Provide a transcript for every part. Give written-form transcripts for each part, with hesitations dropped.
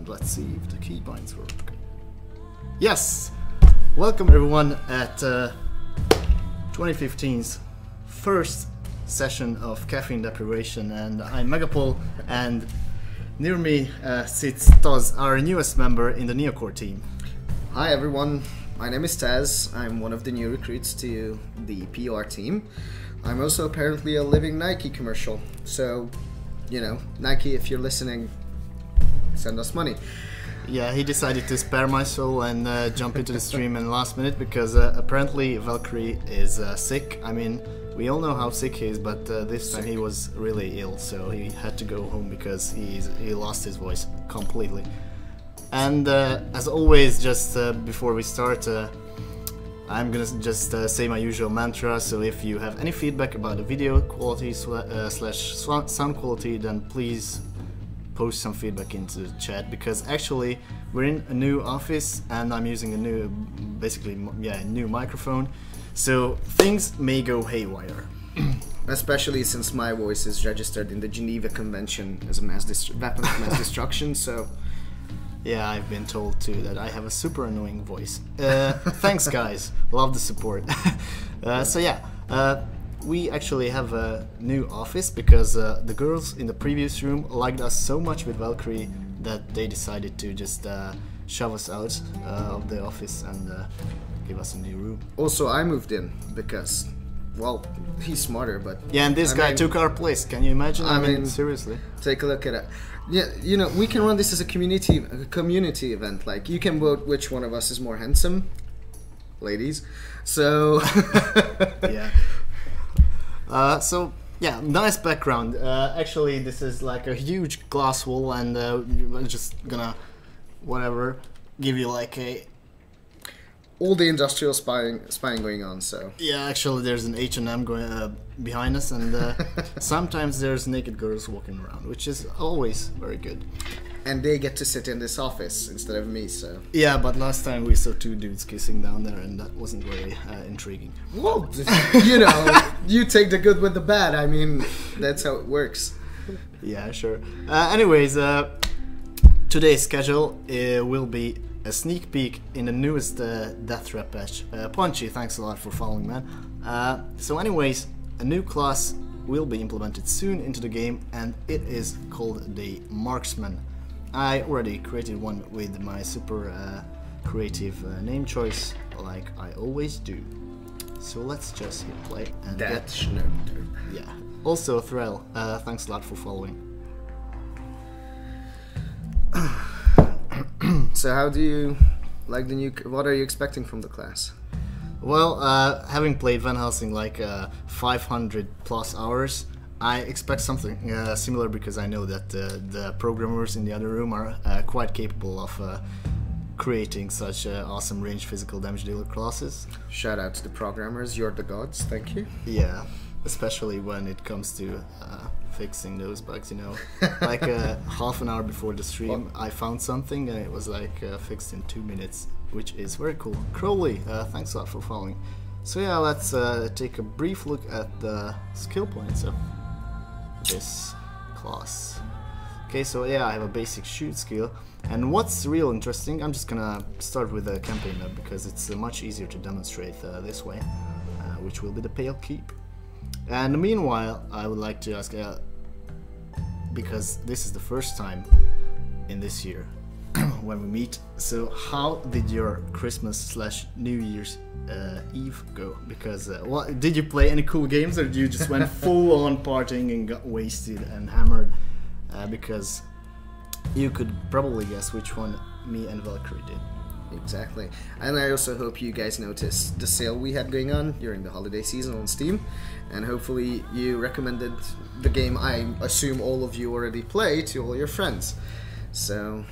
And let's see if the keybinds work. Yes! Welcome everyone at 2015's first session of caffeine deprivation, and I'm Megapol, and near me sits Taz, our newest member in the Neocore team. Hi everyone, my name is Taz. I'm one of the new recruits to the PR team. I'm also apparently a living Nike commercial, so, you know, Nike, if you're listening, send us money. Yeah, he decided to spare my soul and jump into the stream in the last minute because apparently Valkyrie is sick. I mean, we all know how sick he is, but this time he was really ill, so he had to go home because he lost his voice completely. And as always, just before we start, I'm gonna just say my usual mantra. So if you have any feedback about the video quality slash sound quality, then please post some feedback into the chat, because actually we're in a new office and I'm using a new, basically, yeah, new microphone, so things may go haywire. Especially since my voice is registered in the Geneva Convention as a weapon of mass destruction, so... Yeah, I've been told too that I have a super annoying voice. Thanks guys, love the support. So yeah, we actually have a new office because the girls in the previous room liked us so much with Valkyrie that they decided to just shove us out of the office and give us a new room. Also, I moved in because, well, he's smarter, but... Yeah, and this guy took our place, can you imagine? I mean, seriously. Take a look at it. Yeah, you know, we can run this as a community event. Like, you can vote which one of us is more handsome, ladies. So, yeah. So yeah, nice background. Actually, this is like a huge glass wall, and I'm just gonna, whatever, give you like a... all the industrial spying going on, so... Yeah, actually there's an H&M going behind us, and sometimes there's naked girls walking around, which is always very good. And they get to sit in this office instead of me, so... Yeah, but last time we saw two dudes kissing down there, and that wasn't very intriguing. Well, you know, you take the good with the bad, I mean, that's how it works. Yeah, sure. Anyways, today's schedule will be a sneak peek in the newest death threat patch. Punchy, thanks a lot for following, man. So anyways, a new class will be implemented soon into the game, and it is called the Marksman. I already created one with my super creative name choice, like I always do. So let's just hit play and that's yeah. Also, Threll, thanks a lot for following. So how do you like the new... what are you expecting from the class? Well, having played Van Helsing like 500 plus hours, I expect something similar, because I know that the programmers in the other room are quite capable of creating such awesome range physical damage dealer classes. Shout out to the programmers, you're the gods, thank you. Yeah, especially when it comes to fixing those bugs, you know. Like half an hour before the stream, I found something and it was like fixed in 2 minutes, which is very cool. Crowley, thanks a lot for following. So yeah, let's take a brief look at the skill points of this class. Okay, so yeah, I have a basic shoot skill, and what's real interesting, I'm just gonna start with the campaign map because it's much easier to demonstrate this way, which will be the Pale Keep. And meanwhile, I would like to ask, because this is the first time in this year when we meet, so how did your Christmas slash New Year's Eve go? Because what, did you play any cool games, or did you just went full on partying and got wasted and hammered? Because you could probably guess which one me and Valkyrie did. Exactly. And I also hope you guys noticed the sale we had going on during the holiday season on Steam, and hopefully you recommended the game I assume all of you already play to all your friends. So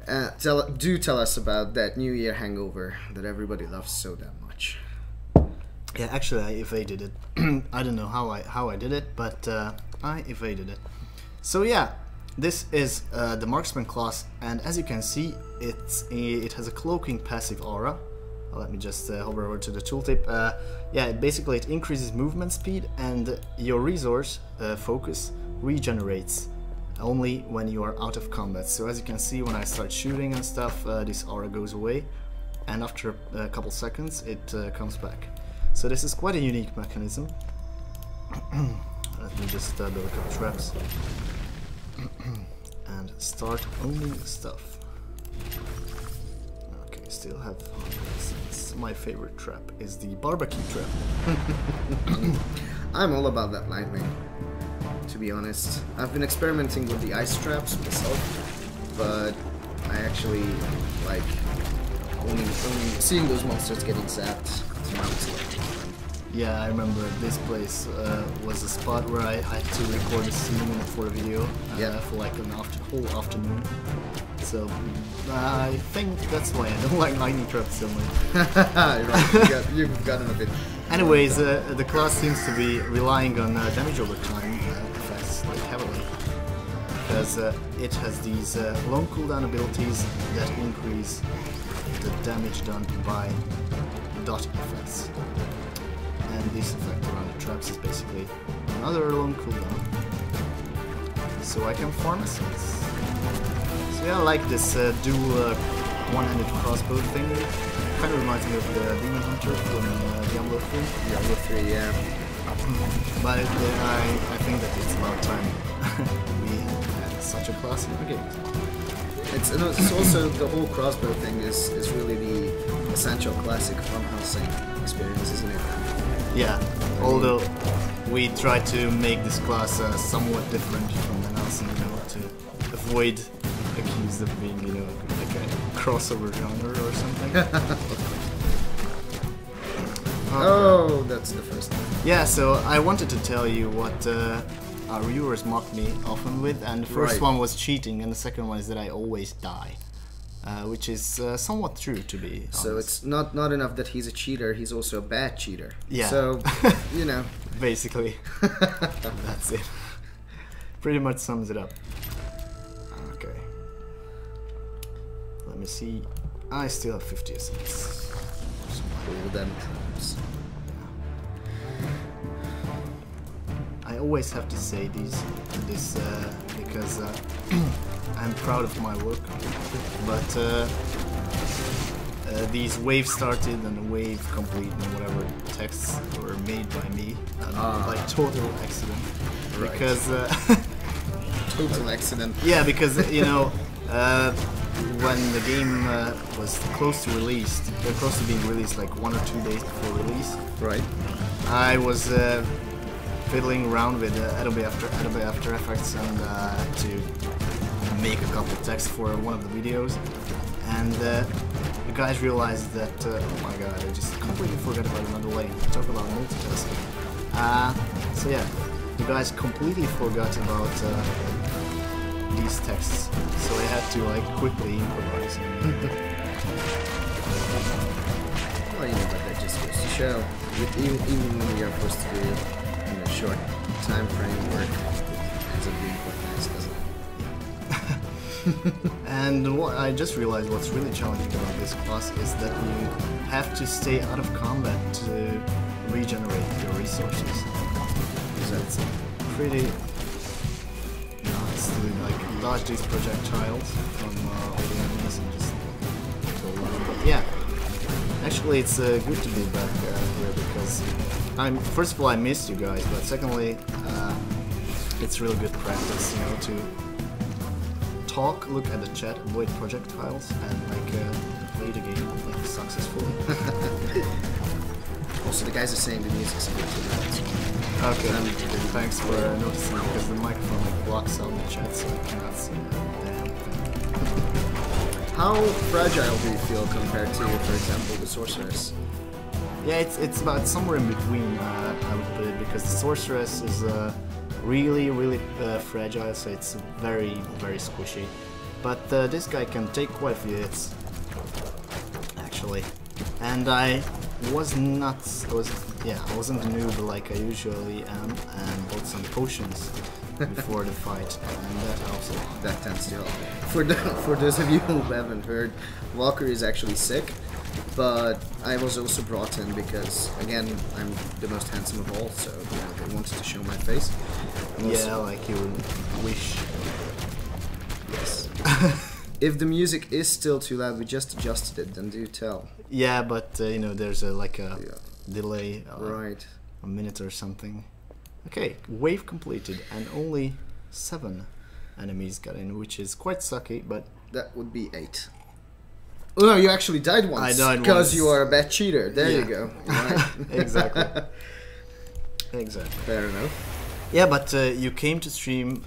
do tell us about that New Year hangover that everybody loves so damn much. Yeah, actually I evaded it. I don't know how I did it, but I evaded it. So yeah, this is the Marksman class, and as you can see, it has a cloaking passive aura. Let me just hover over to the tooltip. Yeah, basically it increases movement speed, and your resource focus regenerates only when you are out of combat. So as you can see, when I start shooting and stuff, this aura goes away, and after a couple seconds it comes back. So this is quite a unique mechanism. Let me just build a couple traps and start owning stuff. Okay, still have hundreds. My favorite trap is the barbecue trap. I'm all about that lightning, to be honest. I've been experimenting with the ice traps myself, but I actually like only seeing those monsters getting zapped. Yeah, I remember this place was a spot where I had to record a scene for a video for like an whole afternoon. So I think that's why I don't like lightning traps so much. Right, you've gotten a bit. Anyways, the class seems to be relying on damage over time effects like heavily, because it has these long cooldown abilities that increase the damage done by dot effects. And this effect around the traps is basically another long cooldown, so I can farm assets. So yeah, I like this dual one-handed crossbow thing. Kind of reminds me of the Demon Hunter from Diablo 3. Diablo 3, yeah. But I think that it's about time we had such a class in the game. It's also, the whole crossbow thing is really the essential classic farmhousing experience, isn't it? Yeah, although we try to make this class somewhat different from the else, and to avoid accused of being, like a crossover genre or something. Oh, that's the first one. Yeah, so I wanted to tell you what our viewers mock me often with, and the first one was cheating, and the second one is that I always die. Which is somewhat true, to be honest. So it's not enough that he's a cheater, he's also a bad cheater. Yeah. So, Basically. That's it. Pretty much sums it up. Okay. Let me see. I still have 50 essence. All them traps. I always have to say this because I'm proud of my work, but these wave started and wave complete and whatever texts were made by me, like total accident. Right. Because total accident. Yeah, because when the game was close to being released, like 1 or 2 days before release, right? I was fiddling around with Adobe After Effects and to make a couple texts for one of the videos, and the guys realized that oh my god, I just completely forgot about another lane. Talk about multitasking. So yeah, the guys completely forgot about these texts, so I had to like quickly improvise. Well, but that just goes to show, even when you're supposed to do short time frame work, it ends up being quite nice, doesn't it? And what I just realized, what's really challenging about this class is that you have to stay out of combat to regenerate your resources. So it's pretty nuts to like dodge these projectiles from all the enemies and just go around. But yeah, actually it's good to be back here because first of all, I missed you guys, but secondly, it's really good practice, to talk, look at the chat, avoid projectiles, and like play the game like successfully. Also, the guys are saying the music's good tonight. Okay, thanks for noticing, because the microphone like blocks out the chat, so I cannot see the damn thing. How fragile do you feel compared to, for example, the Sorceress? Yeah, it's about somewhere in between, I would put it, because the Sorceress is really fragile, so it's very squishy. But this guy can take quite a few hits, actually. And I wasn't a noob like I usually am, and bought some potions before the fight, and that helps a lot. That tends to help. For those of you who haven't heard, Walker is actually sick. But I was also brought in because, again, I'm the most handsome of all, so they wanted to show my face. Yeah, like you wish If the music is still too loud, we just adjusted it, then do tell. Yeah, but you know, there's like a delay, Right. a minute or something. Okay, wave completed, and only 7 enemies got in, which is quite sucky, but... That would be 8. Oh no, you actually died once. I died once. Because you are a bad cheater. There you go. Right. Exactly. Exactly. Fair enough. Yeah, but you came to stream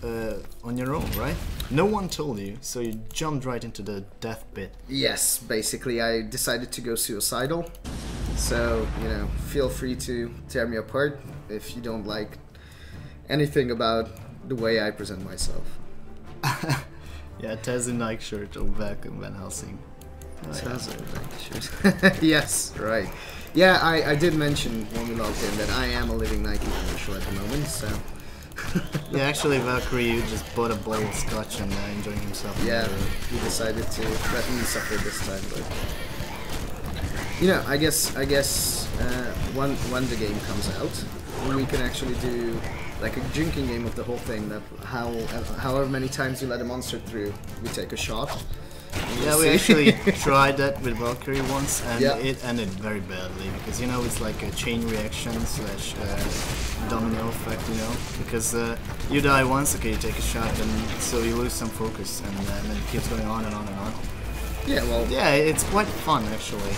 on your own, right? No one told you, so you jumped right into the death bit. Yes, basically I decided to go suicidal. So, you know, feel free to tear me apart if you don't like anything about the way I present myself. Yeah, Tez in Nike shirt or back in Van Helsing. Yes, right. Yeah, I did mention when we logged in that I am a living Nike commercial at the moment, so... Yeah, actually Valkyrie just bought a bottle of scotch and enjoying himself. Yeah, he decided to let me suffer this time, but... You know, I guess when the game comes out, we can actually do like a drinking game of the whole thing. That however many times you let a monster through, we take a shot. Yeah, we actually tried that with Valkyrie once, and it ended very badly because, you know, it's like a chain reaction slash domino effect, you know, because you die once, okay, you take a shot, and so you lose some focus, and then it keeps going on and on and on. Yeah, well, yeah, it's quite fun actually.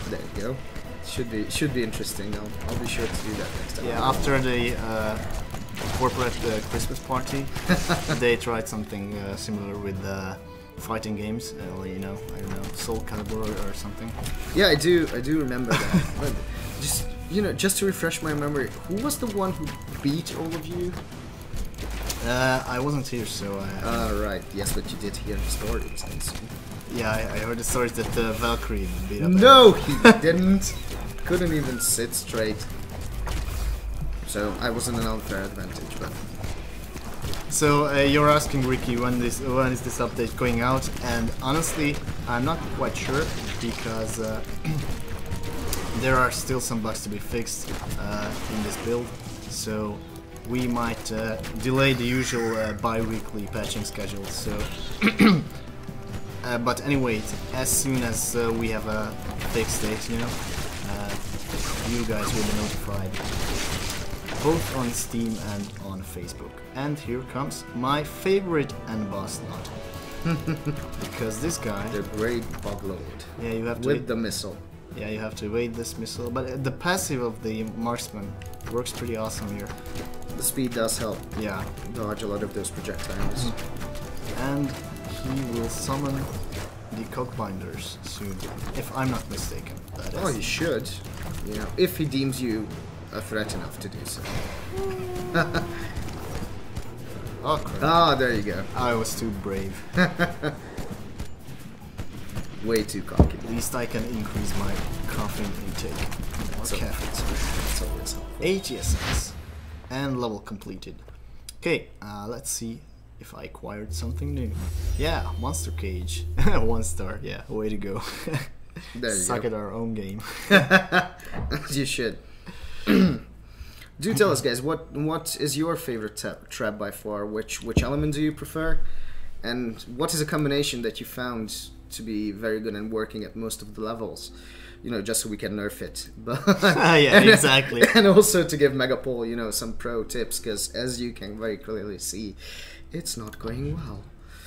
There you go. Should be interesting. I'll be sure to do that next time. Yeah, after the corporate Christmas party, they tried something similar with fighting games. You know, I don't know, Soul Calibur or something. Yeah, I do remember that. But just to refresh my memory, who was the one who beat all of you? I wasn't here, so. Right. Yes, but you did hear the stories. Yeah, I heard the stories that Valkyrie beat up. No, he didn't. Couldn't even sit straight. So I was in an unfair advantage, but. So you're asking Ricky when is this update going out, and honestly, I'm not quite sure because there are still some bugs to be fixed in this build. So we might delay the usual bi-weekly patching schedule. So. But anyway, as soon as we have a fixed date, you know, you guys will be notified, both on Steam and on Facebook. And here comes my favorite end boss slot, because this guy, the Great Boglord. Yeah, you have to with the missile. Yeah, you have to evade this missile, but the passive of the Marksman works pretty awesome here. The speed does help. Yeah, dodge a lot of those projectiles. And he will summon the cockbinders soon, if I'm not mistaken. That is. Oh, he should. You know, if he deems you a threat enough to do so. Oh, crap. Ah, there you go. I was too brave. Way too cocky. At least I can increase my caffeine intake. That's always helpful. 8 ESS. And level completed. Okay, let's see if I acquired something new. Yeah, Monster Cage. 1 star, yeah, way to go. There you Suck go. at our own game. You should. Do tell us, guys, what is your favorite trap by far? Which element do you prefer? And what is a combination that you found to be very good and working at most of the levels? You know, just so we can nerf it. But yeah, exactly. And also to give Megapol, you know, some pro tips, because as you can very clearly see, it's not going well.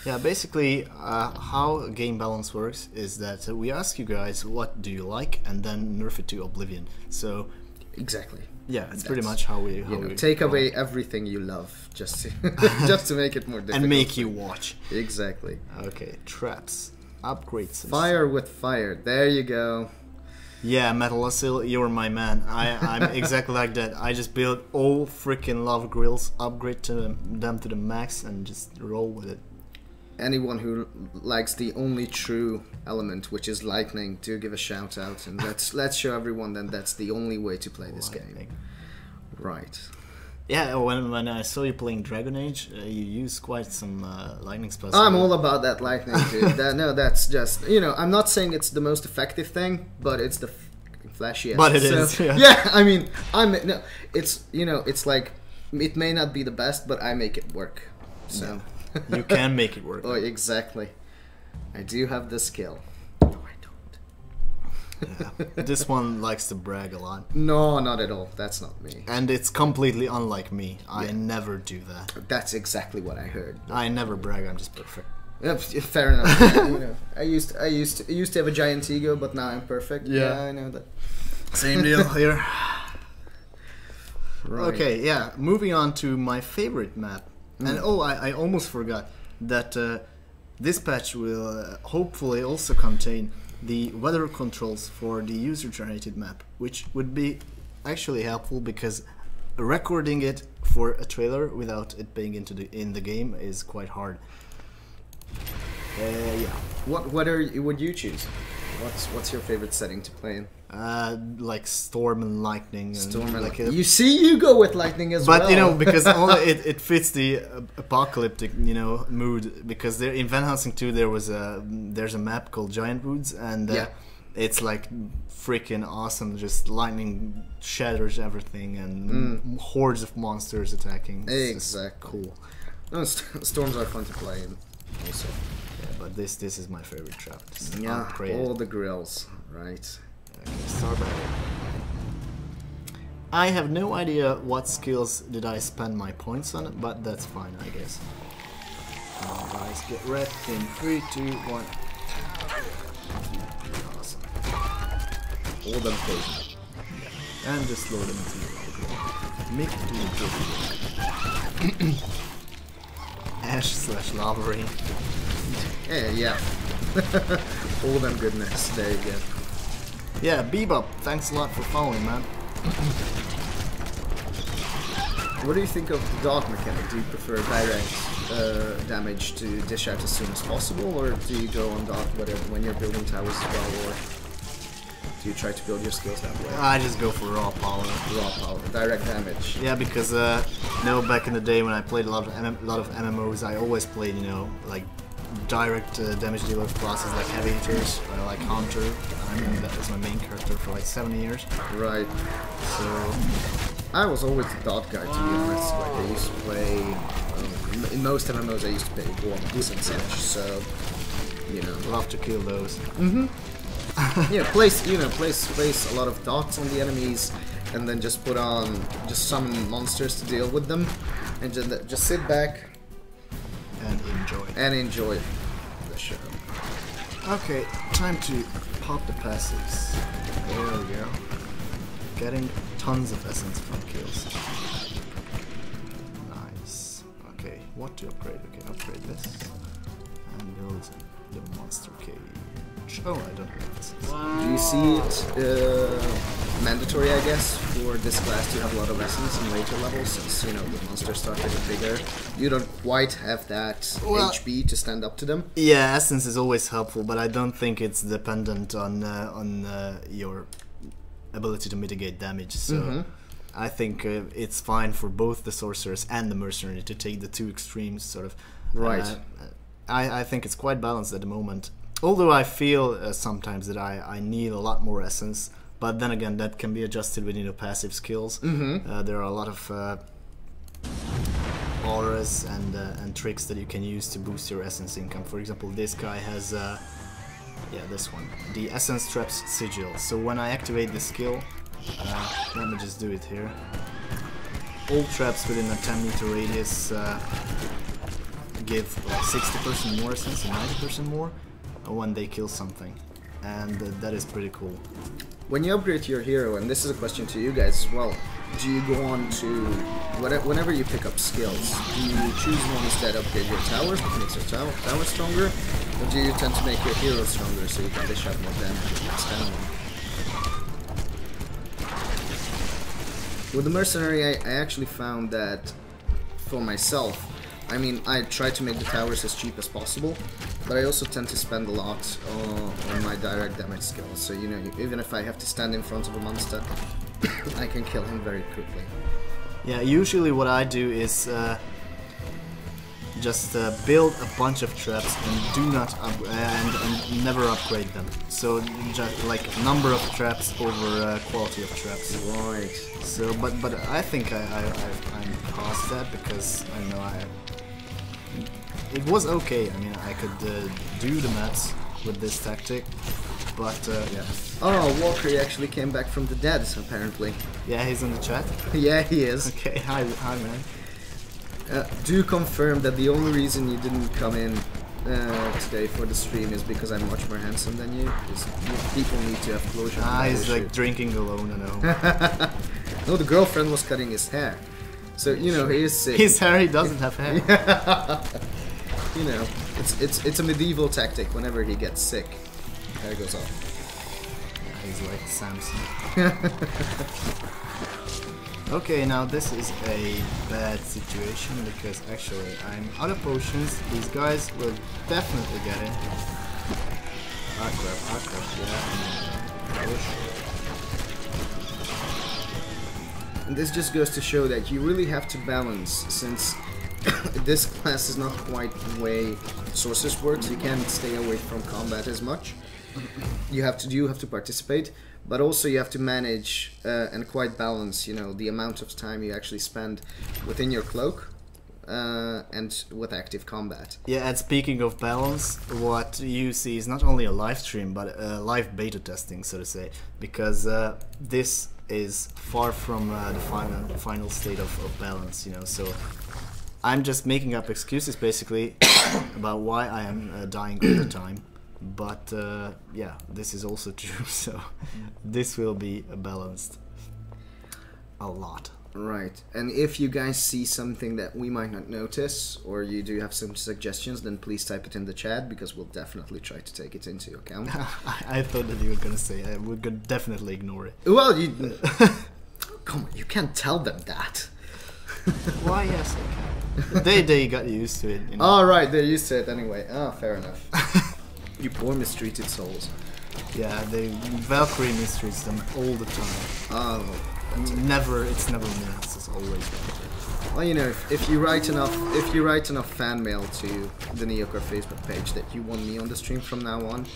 Yeah, basically, how game balance works is that we ask you guys what do you like, and then nerf it to oblivion. So exactly. Yeah, it's pretty much how we take away everything you love, just to just to make it more difficult and make you watch. Exactly. Okay, traps, upgrades. Fire with fire. There you go. Yeah, Metal Acil, you're my man. I'm exactly like that. I just build all freaking lava grills, upgrade them to the max, and just roll with it. Anyone who likes the only true element, which is lightning, do give a shout out, and let's show everyone that that's the only way to play this game. Right. Yeah, when I saw you playing Dragon Age, you used quite some lightning spells. I'm all about that lightning, dude. That's just, you know, I'm not saying it's the most effective thing, but it's the flashiest. But it is. Yeah. Yeah, I mean, it's, you know, it's like, it may not be the best, but I make it work. So. You can make it work. Oh, exactly. I do have the skill. No, I don't. Yeah. This one likes to brag a lot. No, not at all. That's not me. And it's completely unlike me. I never do that. That's exactly what I heard. I never brag. I'm just perfect. Yeah, fair enough. You know, I used to have a giant ego, but now I'm perfect. Yeah. I know that. Same deal here. Right. Okay, yeah. Moving on to my favorite map. And I almost forgot that this patch will hopefully also contain the weather controls for the user-generated map, which would be actually helpful because recording it for a trailer without it being in the game is quite hard. Yeah. What would you choose? What's your favorite setting to play in? Like storm and lightning. And Storm and like you see, you go with lightning as well. But you know, because only it fits the apocalyptic, you know, mood. Because there in Van Helsing 2 there's a map called Giant Woods, and it's like freaking awesome. Just lightning shatters everything, and hordes of monsters attacking. It's exactly. cool. No, storms are fun to play in. Also. Yeah, but this is my favorite trap. Yeah, all the grills, right? Okay, start by there. I have no idea what skills did I spend my points on, but that's fine, I guess. Come on, guys, get red in 3, 2, 1. Awesome. All them crazy. Yeah. And just load them into the grill. Make it do it. Ash/lava rain. Yeah. All them goodness. There you go. Yeah, Bebop, thanks a lot for following, man. What do you think of the dog mechanic? Do you prefer direct damage to dish out as soon as possible, or do you go on dog when you're building towers as well, or do you try to build your skills that way? I just go for raw power. Raw power, direct damage. Yeah, because back in the day when I played a lot of MMOs, I always played, you know, like direct damage dealer classes like heavy hitters, or like hunter. I mean, that was my main character for like 7 years. Right. So I was always the dot guy, to be honest. Like I used to play in most MMOs. I used to play warm-ups and such. So you know, love to kill those. Yeah, place a lot of dots on the enemies, and then just summon monsters to deal with them, and just sit back and enjoy the show. Okay, time to pop the passives. There we go. Getting tons of essence from kills. Nice. Okay, what to upgrade? Okay, upgrade this. And go to the monster cage. Oh, I don't have essence. Do you see it mandatory, I guess, for this class to have a lot of essence in later levels, since, you know, the monsters start getting bigger? You don't quite have that HP to stand up to them. Yeah, essence is always helpful, but I don't think it's dependent on your ability to mitigate damage. So I think it's fine for both the sorceress and the mercenary to take the two extremes, sort of. Right. I think it's quite balanced at the moment. Although I feel sometimes that I need a lot more essence, but then again that can be adjusted with, you know, passive skills. There are a lot of auras and tricks that you can use to boost your essence income. For example, this guy has this one, the Essence Traps Sigil. So when I activate the skill, let me just do it here. All traps within a 10-meter radius give like 60% more essence and 90% more when they kill something, and that is pretty cool. When you upgrade your hero, and this is a question to you guys as well, do you go on to, whenever you pick up skills, do you choose ones that upgrade your towers, that makes your tower stronger, or do you tend to make your hero stronger so you can dish out more damage with your stamina? With the mercenary, I actually found that for myself, I mean, I try to make the towers as cheap as possible, but I also tend to spend a lot on my direct damage skills. So, you know, even if I have to stand in front of a monster, I can kill him very quickly. Yeah, usually what I do is just build a bunch of traps and do not and never upgrade them. So just like number of traps over quality of traps. Right. So, but I think I'm past that, because I know it was okay. I mean, I could do the maps with this tactic, but yeah. Oh, Walker actually came back from the dead, apparently. Yeah, he's in the chat. Yeah, he is. Okay, hi man. Do confirm that the only reason you didn't come in today for the stream is because I'm much more handsome than you. People need to have closure. He's like drinking alone, I know. No, the girlfriend was cutting his hair. So, you know, he is sick. His hair, he doesn't have hair. You know, it's a medieval tactic. Whenever he gets sick, hair goes off. He's like Samson. Okay, now this is a bad situation because actually I'm out of potions. These guys will definitely get in. Ah crap, yeah. And this just goes to show that you really have to balance, since this class is not quite the way Sorceress works. You can't stay away from combat as much. You have to participate, but also you have to manage and quite balance, you know, the amount of time you actually spend within your cloak and with active combat. Yeah, and speaking of balance, what you see is not only a live stream, but a live beta testing, so to say, because this is far from the final state of balance, you know. So I'm just making up excuses basically about why I am dying all the time. But yeah, this is also true, so this will be balanced a lot. Right, and if you guys see something that we might not notice, or you do have some suggestions, then please type it in the chat, because we'll definitely try to take it into account. I thought that you were gonna say we're gonna definitely ignore it. Well, you... Come on, you can't tell them that. Why, yes, I can. They got used to it, you know. Oh, right, they're used to it anyway. Ah, fair enough. You poor mistreated souls. Yeah, Valkyrie mistreats them all the time. Oh, it's never me. It's always Valkyrie. Well, you know, if you write enough fan mail to the Neocore Facebook page that you want me on the stream from now on,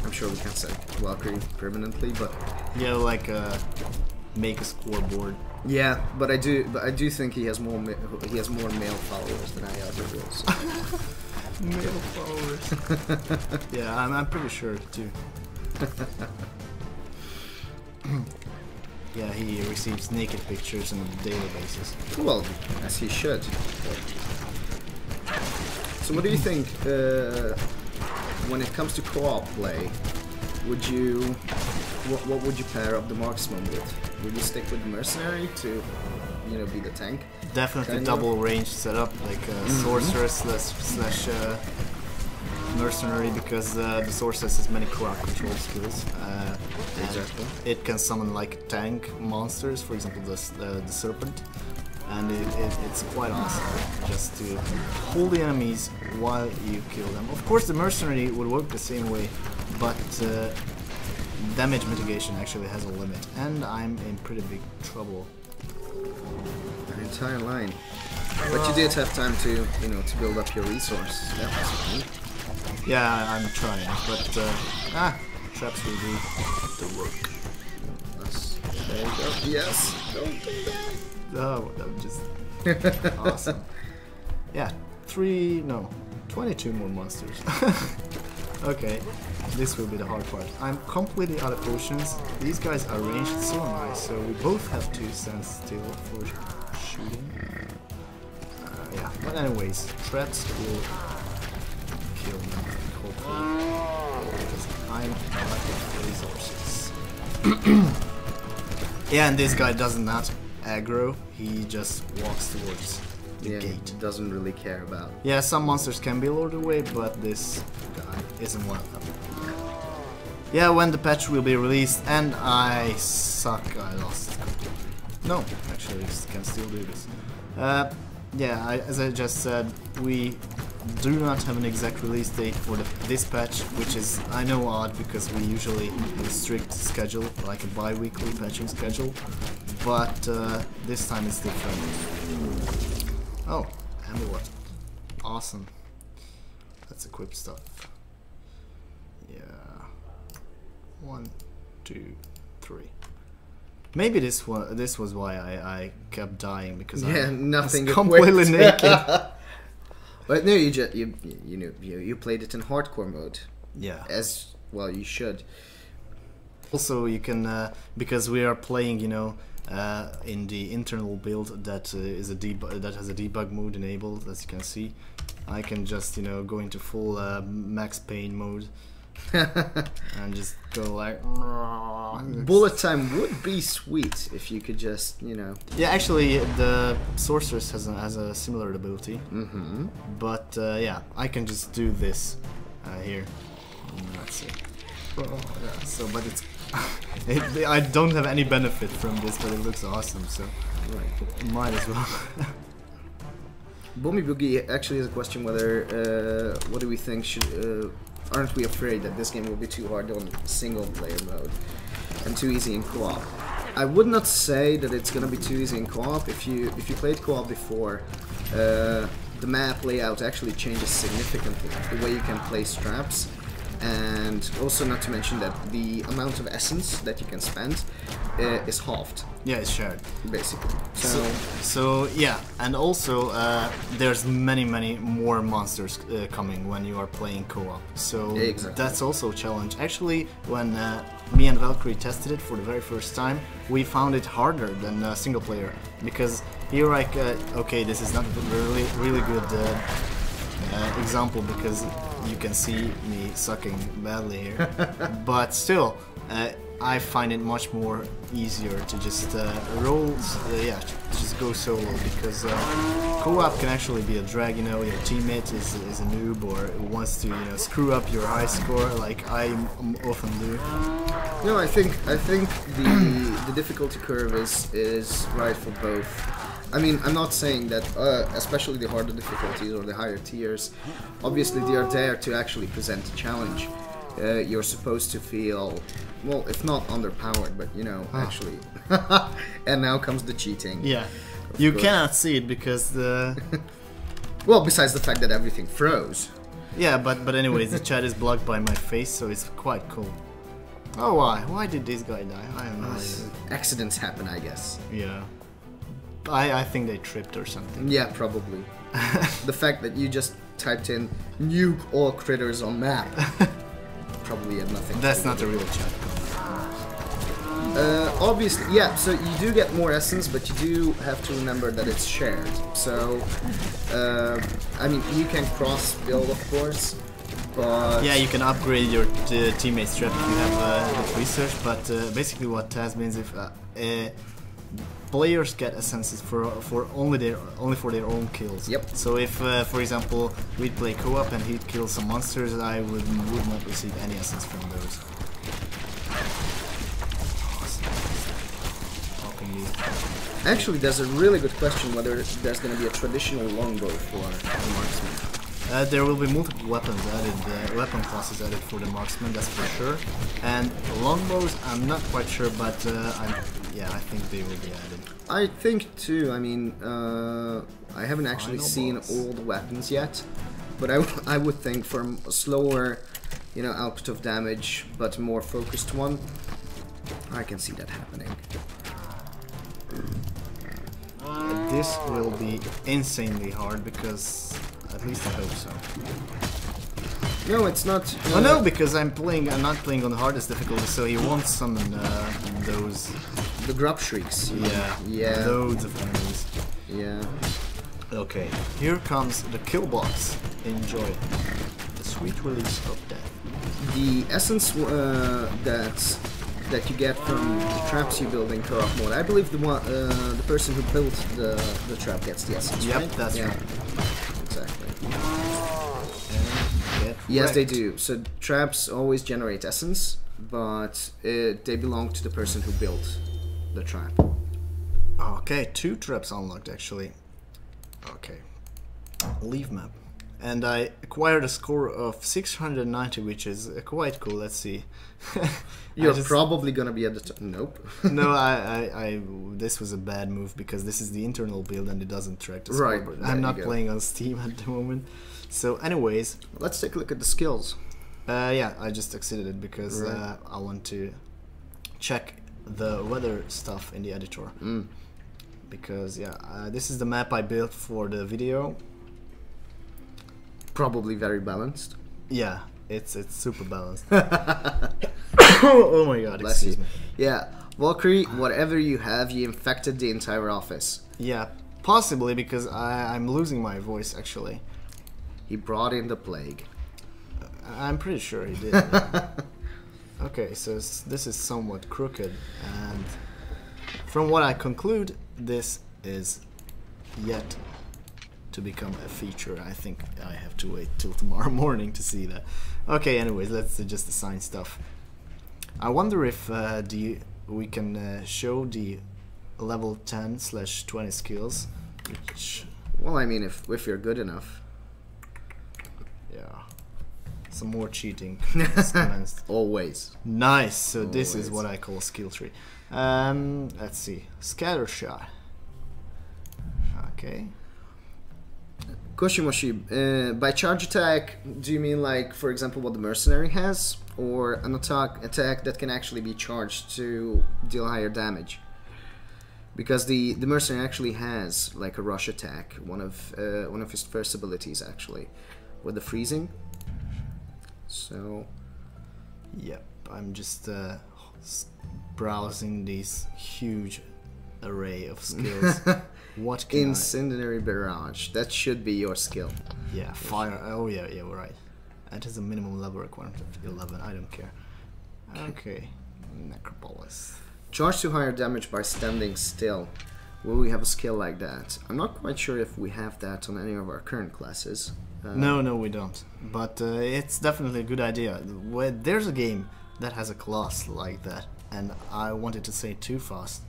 I'm sure we can set Valkyrie permanently. But yeah, like make a scoreboard. Yeah, but I do think he has more male followers than I ever will. So. Male followers. Yeah, I'm pretty sure too. Yeah, he receives naked pictures on a daily basis. Well, as he should. So what do you think when it comes to co-op play? Would you what would you pair up the Marksman with? Would you stick with the Mercenary to, you know, be the tank? Definitely double range setup, like Sorceress slash Mercenary, because the Sorceress has many crowd control skills. Exactly. It can summon like tank monsters, for example the Serpent, and it's quite awesome just to hold the enemies while you kill them. Of course the Mercenary would work the same way, but damage mitigation actually has a limit, and I'm in pretty big trouble. An entire line. But you did have time to, you know, to build up your resources. That was fun. Yeah, I'm trying, but traps will do the work. There you go. Yes. Don't do that. Oh, that was just awesome. Yeah, 22 more monsters. Okay, this will be the hard part. I'm completely out of potions. These guys are ranged so nice, so we both have to stand still for shooting. Yeah, but anyways, traps will kill me, hopefully, because I'm out of resources. Yeah, and this guy does not aggro, he just walks towards the gate. Doesn't really care about. Yeah, some monsters can be lured away, but this guy isn't one of them. Yeah, when the patch will be released, and I suck, I lost. No, actually, I can still do this. Yeah, as I just said, we do not have an exact release date for this patch, which is, I know, odd, because we usually have a strict schedule, like a bi-weekly patching schedule, but this time it's different. Oh, amulet. Awesome. Let's equip stuff. Yeah. 1, 2, 3. Maybe this was why I kept dying, because I nothing was completely naked. But no, you played it in hardcore mode. Yeah. As well, you should. Also, you can because we are playing, in the internal build that that has a debug mode enabled, as you can see. I can just go into full max pain mode and just go like. Bullet time would be sweet if you could just Yeah, actually, the sorceress has a similar ability. Mm-hmm. But yeah, I can just do this here. Let's see. Yeah, so, but it's I don't have any benefit from this, but it looks awesome, so might as well. Boomy Boogie actually has a question whether what do we think aren't we afraid that this game will be too hard on single player mode and too easy in co-op? I would not say that it's gonna be too easy in co-op. If you played co-op before, the map layout actually changes significantly. The way you can place traps, and also not to mention that the amount of essence that you can spend is halved. Yeah, it's shared, basically. So yeah, and also there's many more monsters coming when you are playing co-op. So that's also a challenge. Actually, when me and Valkyrie tested it for the very first time, we found it harder than single player, because you're like, okay, this is not a really good example, because you can see me sucking badly here, but still, I find it much more easier to just just go solo, because co-op can actually be a drag. Your teammate is a noob or wants to screw up your high score, like I often do. No, I think the difficulty curve is right for both. I mean, I'm not saying that, especially the harder difficulties or the higher tiers, obviously they are there to actually present a challenge. You're supposed to feel, well, if not underpowered, but actually. And now comes the cheating. Yeah, you cannot see it because the. Well, besides the fact that everything froze. Yeah, but anyways, the chat is blocked by my face, so it's quite cool. Oh, why did this guy die? I don't know. Accidents happen, I guess. Yeah. I think they tripped or something. Yeah, probably. The fact that you just typed in nuke all critters on map probably had nothing. That's not a real chat. Obviously, yeah, so you do get more essence, but you do have to remember that it's shared. So, I mean, you can cross-build, of course, but... Yeah, you can upgrade your teammate's trap if you have good research, but basically what Taz means if players get essences for only for their own kills. Yep. So if, for example, we'd play co-op and he'd kill some monsters, I would not receive any essence from those. Actually, there's a really good question whether there's going to be a traditional longbow for the Marksman. There will be multiple weapons added, weapon classes added for the Marksman, that's for sure. And longbows, I'm not quite sure, but I think they will be added. I think too. I mean, I haven't actually seen all the weapons yet, but I would think for a slower, output of damage, but more focused one, I can see that happening. This will be insanely hard because, at least I hope so. No, it's not. Oh no, because I'm not playing on the hardest difficulty, so he won't summon those. The grub shrieks. Yeah. Loads of enemies. Yeah. Okay, here comes the kill box. Enjoy the sweet release of death. The essence that you get from the traps you build in co-op mode. I believe the person who built the trap gets the essence. Yep, right? that's right. Exactly. Yes, they do. So traps always generate essence, but they belong to the person who built the trap. Okay, 2 traps unlocked actually. Okay. Leave map. And I acquired a score of 690, which is quite cool. Let's see. You're probably gonna be at the top. Nope. No, this was a bad move because this is the internal build and it doesn't track the score. Right. I'm not playing on Steam at the moment. So, anyways, let's take a look at the skills. Yeah, I just exited it because I want to check the weather stuff in the editor. Because yeah, this is the map I built for the video. Probably very balanced. Yeah, it's super balanced. Oh my god, Bless excuse you. me. Yeah, Valkyrie, whatever you have, you infected the entire office. Yeah, possibly because I'm losing my voice actually. He brought in the plague. I'm pretty sure he did. Okay, so this is somewhat crooked, and from what I conclude, this is yet to become a feature. I think I have to wait till tomorrow morning to see that. Okay, anyways, let's just assign stuff. I wonder if we can show the level 10/20 skills. Which, Well, I mean, if you're good enough. yeah, some more cheating is commenced. Always. Nice. So this is Always. what I call skill tree. Let's see. Scatter shot. Okay. Koshimoshi, by charge attack, do you mean like, for example, what the mercenary has, or an attack that can actually be charged to deal higher damage? Because the mercenary actually has like a rush attack, one of his first abilities actually, with the freezing. So, Yep. I'm just browsing these huge array of skills. What can incendiary barrage, that should be your skill. Yeah, fire. Oh yeah, yeah, we're right. That is a minimum level requirement of 11. I don't care. Okay, Necropolis. Charge to higher damage by standing still. Will we have a skill like that? I'm not quite sure if we have that on any of our current classes. No, we don't. But it's definitely a good idea. There's a game that has a class like that, and I wanted to say it too fast.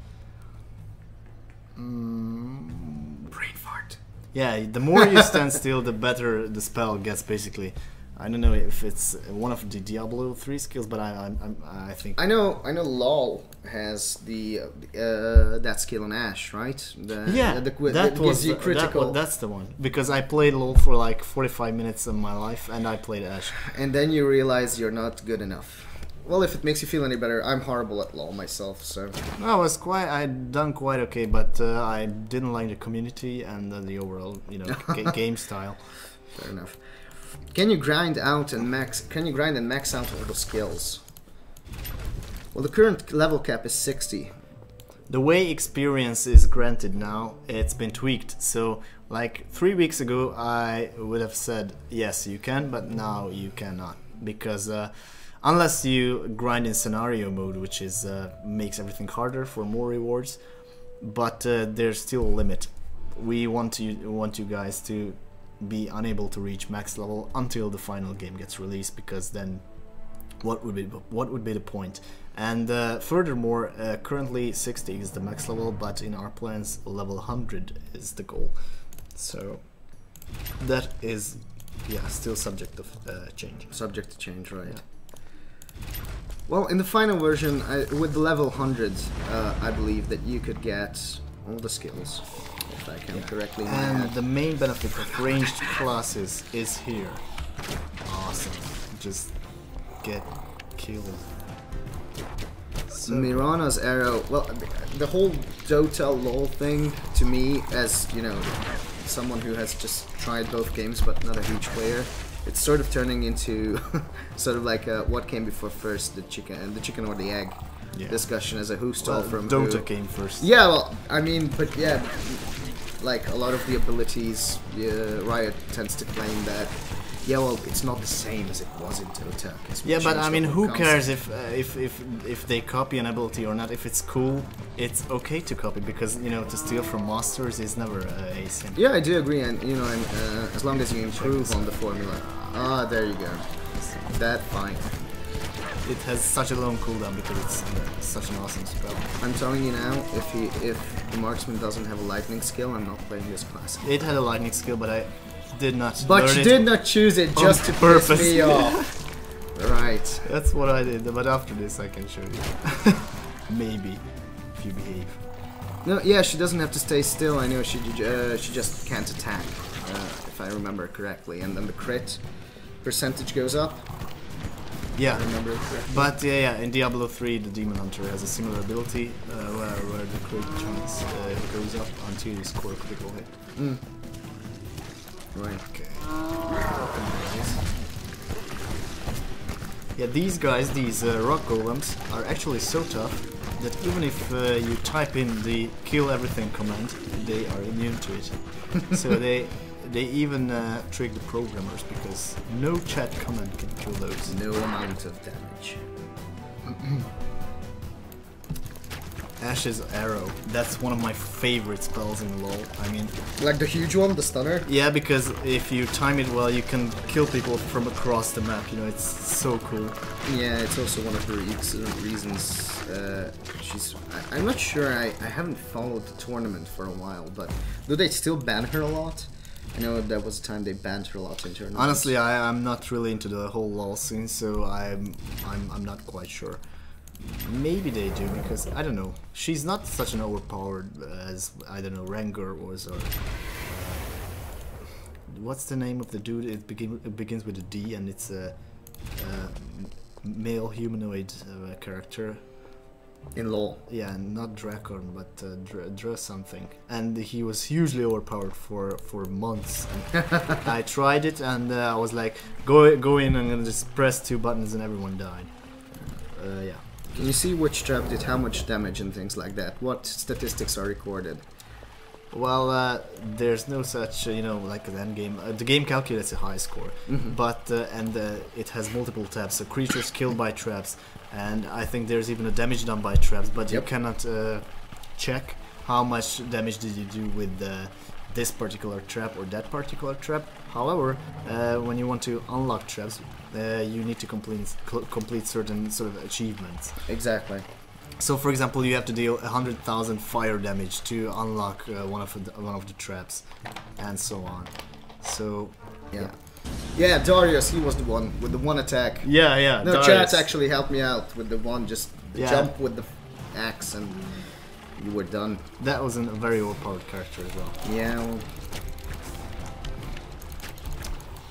Brain fart. Yeah, the more you stand still, the better the spell gets. Basically, I don't know if it's one of the Diablo 3 skills, but I think I know. LOL has the that skill on Ash, right? That gives you critical. That's the one, because I played LoL for like 45 minutes of my life, and I played Ash. And then you realize you're not good enough. Well, if it makes you feel any better, I'm horrible at LoL myself, so. I done quite okay, but I didn't like the community and the overall, game style. Fair enough. Can you grind and max out all the skills? Well, the current level cap is 60. The way experience is granted now, it's been tweaked. So, like 3 weeks ago, I would have said yes, you can, but now you cannot, because unless you grind in scenario mode, which is makes everything harder for more rewards, but there's still a limit. We want you guys to be unable to reach max level until the final game gets released, because then what would be the point? And furthermore, currently 60 is the max level, but in our plans level 100 is the goal. So that is still subject of change. Subject to change, right? Yeah. Well, in the final version, with the level 100, I believe that you could get all the skills, if I can correctly. And the main benefit of ranged classes is here. Awesome. Just get killed. So Mirana's arrow. Well, the whole Dota LoL thing, to me, as someone who has just tried both games but not a huge player, it's sort of turning into sort of like what came before first, the chicken or the egg discussion as a who stole from Dota who. came first. Yeah, well, I mean, but yeah, like a lot of the abilities, Riot tends to claim that, yeah, well, it's not the same as it was in Dota. Yeah, but I mean, who cares if they copy an ability or not? If it's cool, it's okay to copy, because to steal from masters is never a sin. Yeah, I do agree, and as long as you improve on the formula. Ah, there you go. That fine. It has such a long cooldown because it's such an awesome spell. I'm telling you now, if the Marksman doesn't have a lightning skill, I'm not playing this class. It had a lightning skill, but I did not. But you did not choose it just to piss me off. Right. That's what I did. But after this, I can show you. Maybe, if you behave. No, yeah, she doesn't have to stay still. I know she just can't attack, if I remember correctly. And then the crit percentage goes up. Yeah, I remember correctly. But yeah, in Diablo 3, the Demon Hunter has a similar ability where the crit chance goes up until you score a critical hit. Right. Okay. Yeah, these guys, these rock golems, are actually so tough that even if you type in the kill everything command, they are immune to it. So they even trick the programmers because no chat command can kill those. No amount of damage. Ash's Arrow. That's one of my favorite spells in LoL. I mean, Like the huge one, the stunner? yeah, because if you time it well, you can kill people from across the map. You know, it's so cool. Yeah, it's also one of the reasons I'm not sure, I haven't followed the tournament for a while, but do they still ban her a lot? I know there was a time they banned her a lot in tournaments. Honestly, I'm not really into the whole LoL scene, so I'm not quite sure. Maybe they do, because I don't know. She's not such an overpowered as, I don't know, Rengar was, or what's the name of the dude? It begins with a D, and it's a male humanoid character. In LoL. Yeah, not Dracorn, but Dra something. And he was hugely overpowered for months. And I tried it, and I was like, go in and just press 2 buttons, and everyone died. Yeah. Can you see which trap did how much damage and things like that? What statistics are recorded? Well, there's no such, you know, like an end game. The game calculates a high score, but it has multiple tabs. So creatures killed by traps, and I think there's even a damage done by traps. But you cannot check how much damage did you do with this particular trap or that particular trap. However, when you want to unlock traps, you need to complete certain sort of achievements. Exactly. So, for example, you have to deal 100,000 fire damage to unlock one of the traps, and so on. So, yeah, Darius, he was the one with the one attack. Yeah. No, Darius. chat actually helped me out with the one, just jump with the axe and you were done. That was a very overpowered character as well. Yeah. Well,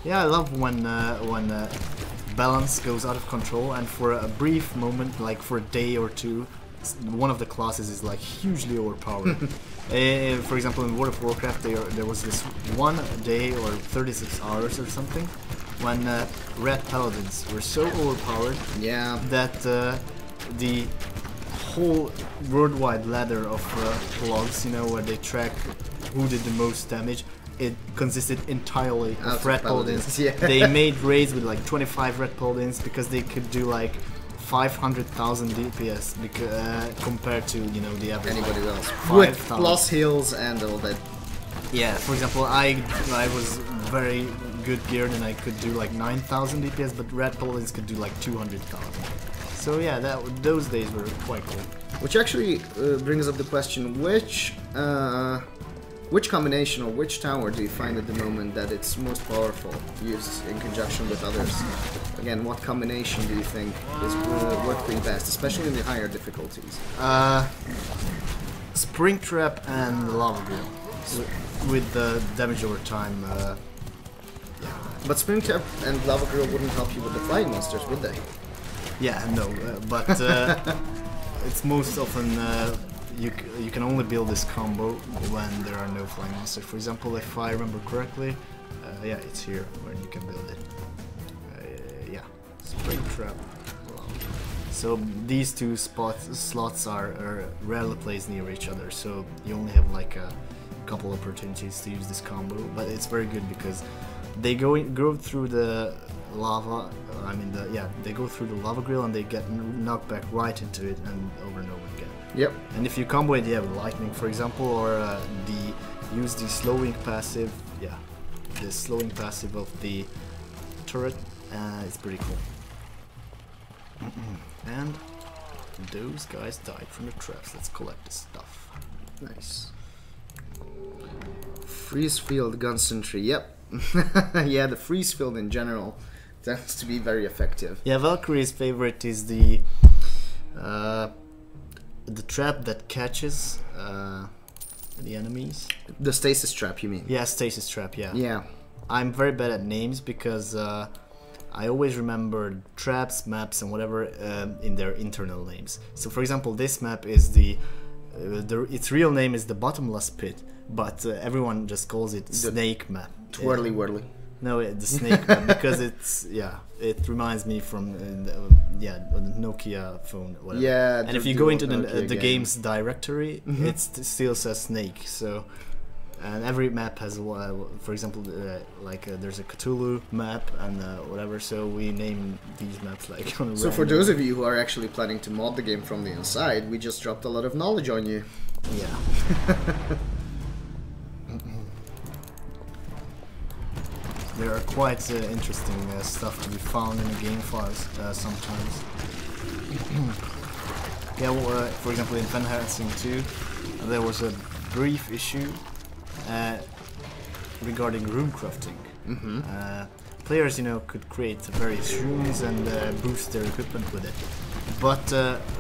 yeah, I love when balance goes out of control, and for a brief moment, like for a day or two, one of the classes is like hugely overpowered. For example, in World of Warcraft, there was this one day or 36 hours or something when red paladins were so overpowered that the whole worldwide ladder of logs, you know, where they track who did the most damage, it consisted entirely of red paladins. Yeah. They made raids with like 25 red paladins because they could do like 500,000 DPS compared to, you know, the average anybody like else. 5,000. With plus heals and all that. Yeah, for example, I was very good geared and I could do like 9,000 DPS, but red paladins could do like 200,000. So yeah, those days were quite cool. Which actually brings up the question, which combination or which tower do you find at the moment that it's most powerful, used in conjunction with others? Again, what combination do you think is working best, especially in the higher difficulties? Springtrap and Lava Grill, with the damage over time. Yeah. But Springtrap and Lava Grill wouldn't help you with the flying monsters, would they? Yeah, no, but it's most often you can only build this combo when there are no flying monsters. For example, if I remember correctly, yeah, it's here where you can build it. Yeah, Springtrap. So these two slots are rarely placed near each other, so you only have like a couple opportunities to use this combo. But it's very good because they go through the lava. I mean, they go through the lava grill and they get knocked back right into it and over again. Yep. And if you combo it, with lightning, for example, or use the slowing passive. Yeah, the slowing passive of the turret. It's pretty cool. And those guys died from the traps. Let's collect the stuff. Nice. Freeze field gun sentry. Yep. Yeah, the freeze field in general tends to be very effective. Yeah, Valkyrie's favorite is the trap that catches the enemies. The stasis trap, you mean? Yeah, stasis trap. Yeah. Yeah. I'm very bad at names because I always remember traps, maps, and whatever in their internal names. So, for example, this map is the its real name is the Bottomless Pit, but everyone just calls it Snake Map. Twirly whirly. No, the Snake Map, because it reminds me from the Nokia phone. Whatever. Yeah. And if you go into the games game's directory, it still says Snake. So. And every map has, for example, there's a Cthulhu map and whatever. So we name these maps like. On so for those of you who are actually planning to mod the game from the inside, we just dropped a lot of knowledge on you. Yeah. There are quite interesting stuff to be found in the game files sometimes. Yeah, well, for example, in Van Helsing 2, there was a brief issue. Regarding room crafting. Players, could create various rooms and boost their equipment with it. But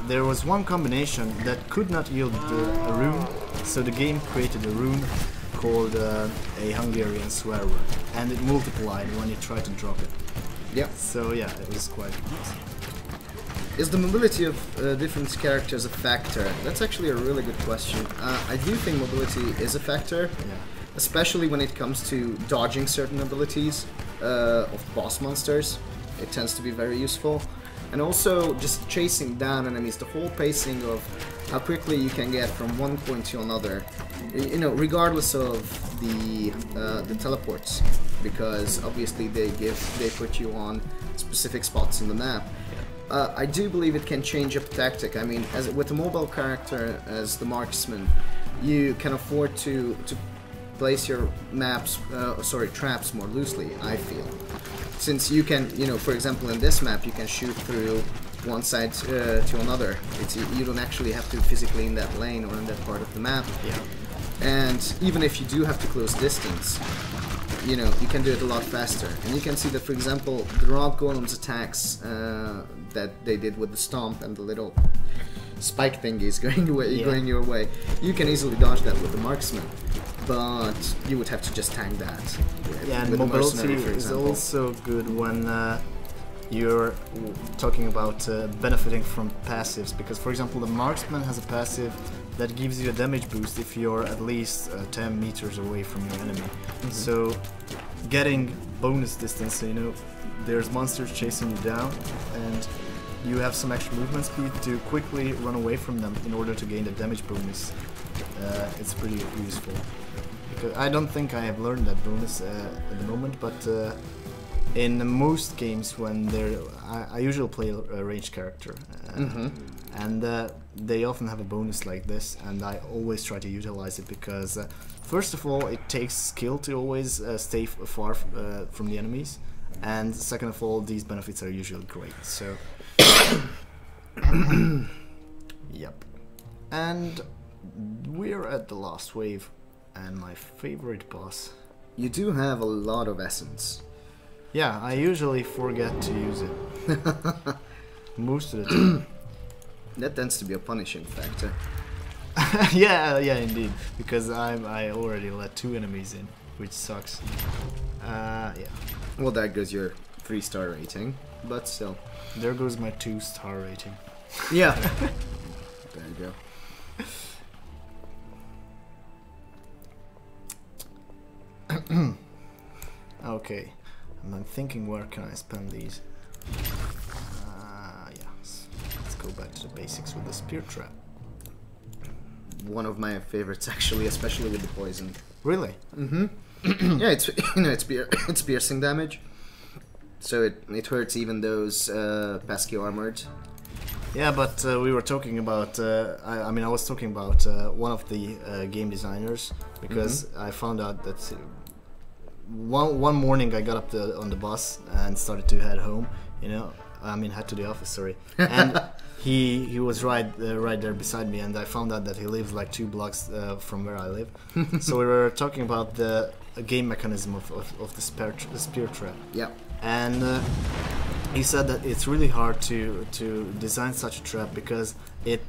there was one combination that could not yield a rune, so the game created a rune called a Hungarian swear word, and it multiplied when you tried to drop it. Yeah. So yeah, it was quite nice. Is the mobility of different characters a factor? That's actually a really good question. I do think mobility is a factor, especially when it comes to dodging certain abilities of boss monsters. It tends to be very useful. And also just chasing down enemies, the whole pacing of how quickly you can get from one point to another, regardless of the teleports, because obviously they put you on specific spots in the map. I do believe it can change up tactic. I mean, with a mobile character as the Marksman, you can afford to place your traps more loosely, I feel. Since you can, for example, in this map, you can shoot through one side to another. You don't actually have to physically in that lane or in that part of the map. Yeah. And even if you do have to close distance, you can do it a lot faster. And you can see that, for example, the rock golem's attacks that they did with the stomp and the little spike thingies going your way, you can easily dodge that with the Marksman. But you would have to just tank that. And mobility is also good when you're talking about benefiting from passives, because for example the Marksman has a passive that gives you a damage boost if you're at least 10 meters away from your enemy. So getting bonus distance, there's monsters chasing you down and you have some extra movement speed to quickly run away from them in order to gain the damage bonus. It's pretty useful. Because I don't think I have learned that bonus at the moment, but in most games when I usually play a ranged character, and they often have a bonus like this, and I always try to utilize it because first of all, it takes skill to always stay far from the enemies, and second of all, these benefits are usually great. So, yep. And we're at the last wave, and my favorite boss. You do have a lot of essence. Yeah, I usually forget to use it. Most of the time. That tends to be a punishing factor. yeah, indeed. Because I already let 2 enemies in, which sucks. Yeah. Well, there goes your 3-star rating, but still. There goes my 2-star rating. Yeah. There you go. Okay, and I'm thinking where can I spend these? Let's go back to the basics with the spear trap. One of my favorites, actually, especially with the poison. Really? Yeah, it's piercing damage, so it hurts even those pesky armored. Yeah, but we were talking about. I was talking about one of the game designers, because I found out that one morning I got up on the bus and started to head home. Head to the office. Sorry, and he was right there beside me, and I found out that he lives like 2 blocks from where I live. So we were talking about the game mechanism of the spear trap. Yeah. And he said that it's really hard to design such a trap because it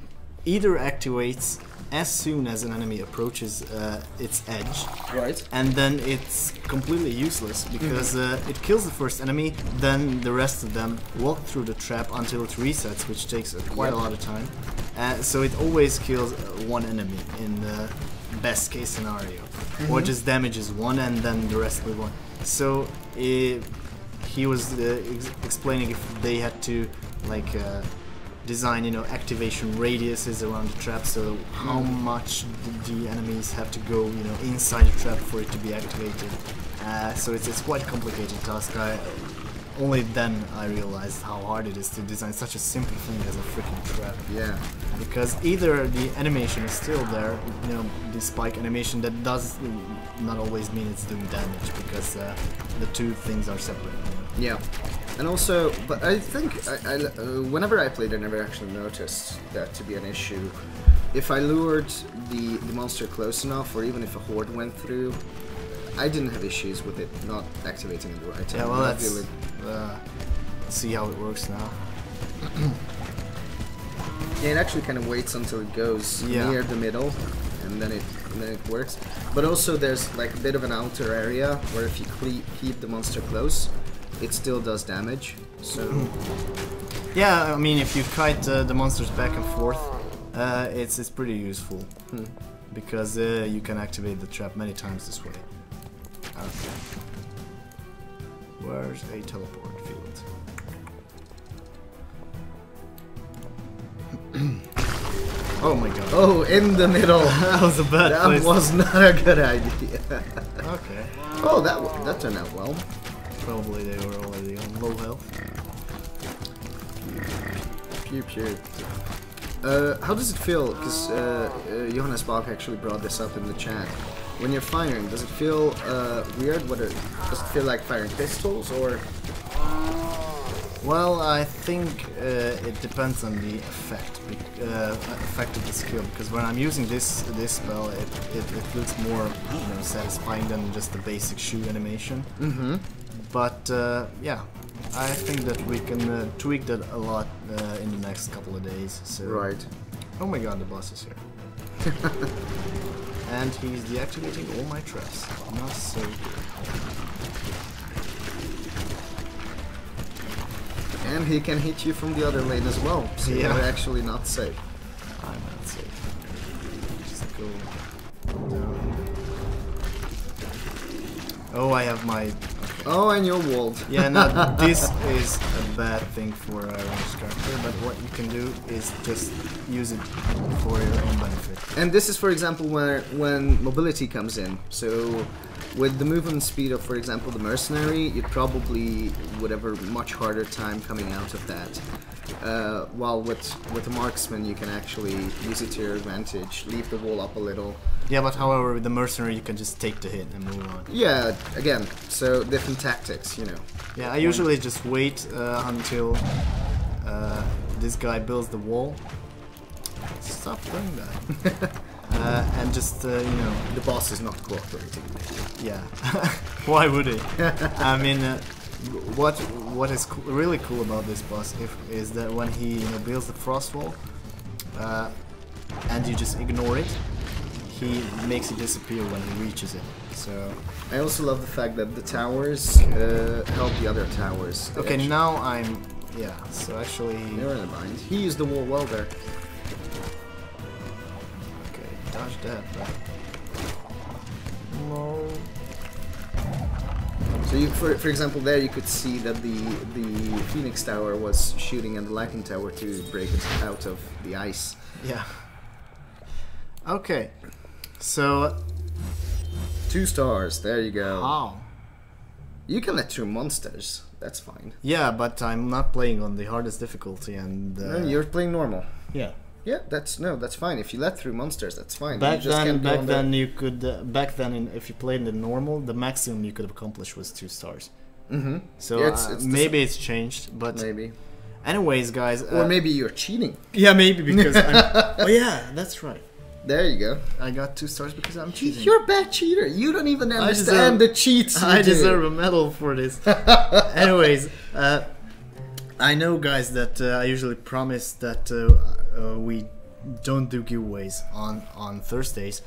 either activates as soon as an enemy approaches its edge, right, and then it's completely useless because it kills the first enemy, then the rest of them walk through the trap until it resets, which takes quite a lot of time. So it always kills one enemy in the best case scenario, or just damages one and then the rest with one. So he was explaining if they had to like design, you know, activation radiuses around the trap, so how much the enemies have to go, you know, inside the trap for it to be activated. So it's quite a complicated task. Only then I realized how hard it is to design such a simple thing as a freaking trap. Yeah. Because either the animation is still there, you know, the spike animation, that does not always mean it's doing damage, because the two things are separate. You know? Yeah. And also, but I think whenever I played, I never actually noticed that to be an issue. If I lured the monster close enough, or even if a horde went through, I didn't have issues with it not activating at the right time. Yeah, well, let's see how it works now. Yeah, it actually kind of waits until it goes near the middle, and then it works. But also, there's like a bit of an outer area where if you keep the monster close, it still does damage. So yeah, I mean, if you kite the monsters back and forth, it's pretty useful because you can activate the trap many times this way. Okay. Where's a teleport field? Oh my god. Oh, in the middle. That was a bad place. That was not a good idea. Okay. Oh, that turned out well. Probably they were already on low health. Pew pew. How does it feel? Because Johannes Bach actually brought this up in the chat. When you're firing, does it feel weird? Does it feel like firing pistols, or? Well, I think it depends on the effect of the skill. Because when I'm using this spell, it looks more, you know, satisfying than just the basic shoot animation. Mm-hmm. But yeah, I think that we can tweak that a lot in the next couple of days. So. Right. Oh my god, the boss is here. And he's deactivating all my traps. Not so good. And he can hit you from the other lane as well, so you're actually not safe. I'm not safe. Just go down. Oh, I have my... Oh, and you're walled. Yeah, no, this is a bad thing for a ranged character, but what you can do is just use it for your own benefit. And this is, for example, when mobility comes in. So, with the movement speed of, for example, the mercenary, you probably would have a much harder time coming out of that. While with the marksman, you can actually use it to your advantage, leave the wall up a little. Yeah, but however, with the mercenary, you can just take the hit and move on. Yeah, again, so different tactics, you know. Yeah, I usually just wait until this guy builds the wall. Stop doing that. And just, you know... The boss is not cooperating. Yeah. Why would he? I mean, what is really cool about this boss is that when he, you know, builds the frost wall, and you just ignore it, he makes it disappear when he reaches it. So I also love the fact that the towers help the other towers. Okay, now I'm... Yeah, so actually... You're in a bind. He used the wall well there. Okay, dodge that, but... No... So you, for example, there you could see that the Phoenix Tower was shooting at the Lightning Tower to break it out of the ice. Yeah. Okay. So... 2 stars, there you go. How? You can let through monsters, that's fine. Yeah, but I'm not playing on the hardest difficulty and... No, you're playing normal. Yeah. Yeah, that's fine. If you let through monsters, that's fine. Back then you could if you played the normal, the maximum you could accomplish was 2 stars. Mm-hmm. So yeah, maybe it's changed, but maybe. Anyways, guys, or maybe you're cheating. Yeah, maybe because oh yeah, that's right. There you go. I got 2 stars because I'm cheating. You're a bad cheater. You don't even understand the cheats. I deserve a medal for this. Anyways, I know, guys, that I usually promise that we don't do giveaways on Thursdays,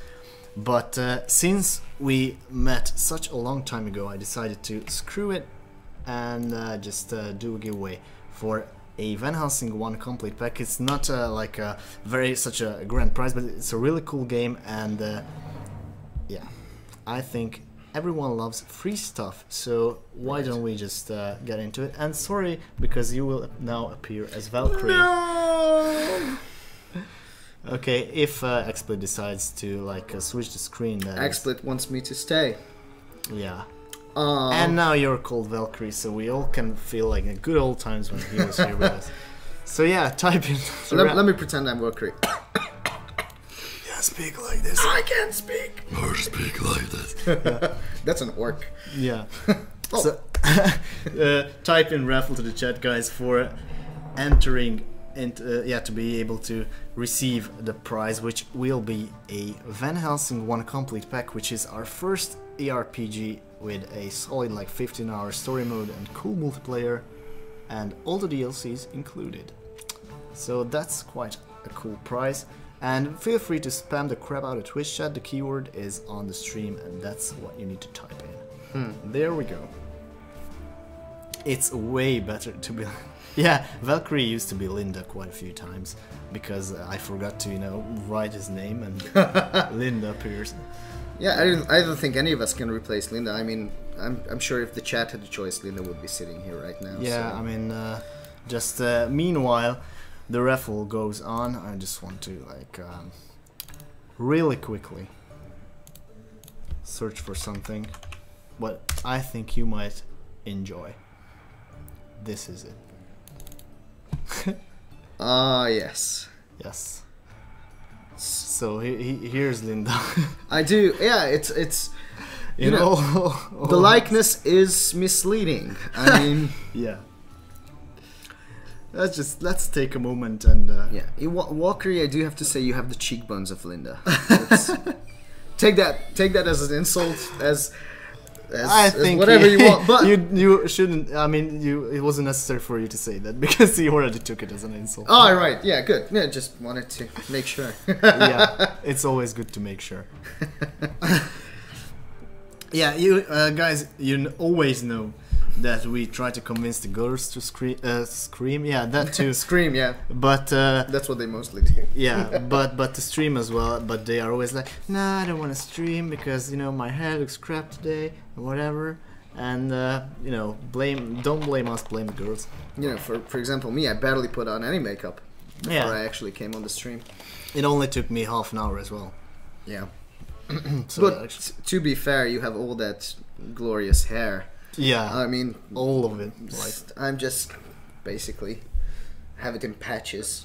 but since we met such a long time ago, I decided to screw it and just do a giveaway for a Van Helsing 1 complete pack. It's not like a such a grand prize, but it's a really cool game, and yeah, I think everyone loves free stuff, so why don't we just get into it? And sorry, because you will now appear as Valkyrie. No! Okay, if XSplit decides to like switch the screen, then XSplit wants me to stay. Yeah. And now you're called Valkyrie, so we all can feel like the good old times when he was here with us. So yeah, type in. Let me pretend I'm Valkyrie. Yeah, speak like this. I can't speak. Or speak like this. Yeah. That's an orc. Yeah. Oh. So type in raffle to the chat, guys, for entering into to be able to receive the prize, which will be a Van Helsing 1 complete pack, which is our first ARPG with a solid like 15-hour story mode and cool multiplayer, and all the DLCs included. So that's quite a cool prize. And feel free to spam the crap out of Twitch chat. The keyword is on the stream, and that's what you need to type in. There we go. It's way better to be. Yeah, Valkyrie used to be Linda quite a few times because I forgot to, write his name, and Linda appears. Yeah, I don't think any of us can replace Linda. I mean, I'm sure if the chat had a choice, Linda would be sitting here right now. Yeah, so. I mean, just meanwhile, the raffle goes on. I just want to like really quickly search for something what I think you might enjoy. This is it. Ah, yes. Yes. So here's Linda. I do. Yeah, it's you know the likeness is misleading. I mean, yeah. Let's take a moment and yeah. In Valkyrie, I do have to say you have the cheekbones of Linda. Take that as an insult, as whatever you want. But you shouldn't. I mean, it wasn't necessary for you to say that because you already took it as an insult. Oh, right. Yeah, good. Yeah, just wanted to make sure. Yeah, it's always good to make sure. Yeah, you guys, you always know that we try to convince the girls to scream. Yeah, that too. Scream, yeah. But that's what they mostly do. Yeah, but to stream as well. But they are always like, nah, I don't want to stream because my hair looks crap today, or whatever. And don't blame us, blame the girls. For example, me, I barely put on any makeup before I actually came on the stream. It only took me half an hour as well. Yeah. So but to be fair, you have all that glorious hair. Yeah, I mean, all of it. Like, I'm just basically have it in patches.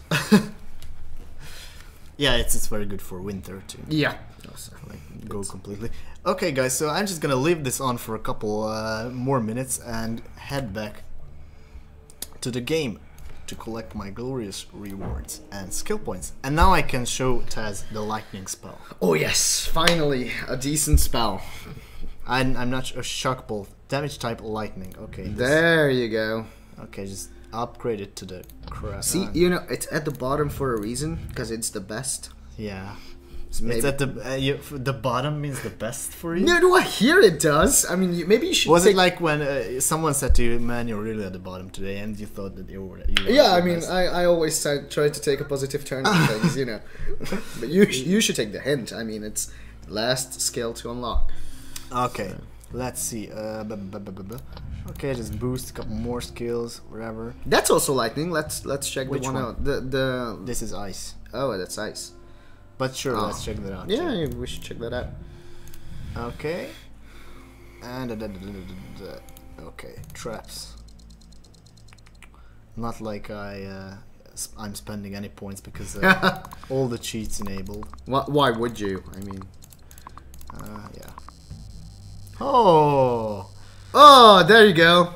Yeah, it's very good for winter too. Yeah, like go completely. Okay, guys, so I'm just gonna leave this on for a couple more minutes and head back to the game to collect my glorious rewards and skill points. And now I can show Taz the lightning spell. Oh yes, finally a decent spell. I'm not a shock bolt. Damage type lightning. Okay. There you go. Okay, just upgrade it to the crap. See, it's at the bottom for a reason, because it's the best. Yeah. So it's at the bottom means the best for you? No, I hear it does. I mean, maybe you should. Was it like when someone said to you, man, you're really at the bottom today, and you thought that you were yeah, I mean, I always try to take a positive turn on things, But you should take the hint. I mean, it's last skill to unlock. Okay, let's see. Okay, just boost a couple more skills, whatever. That's also lightning. Let's check Which the one out. The This is ice. Oh, that's ice. But sure, let's check that out. Yeah, we should check that out. Okay. And okay, traps. Not like I'm spending any points because all the cheats enabled. Why would you? I mean, yeah. Oh, there you go.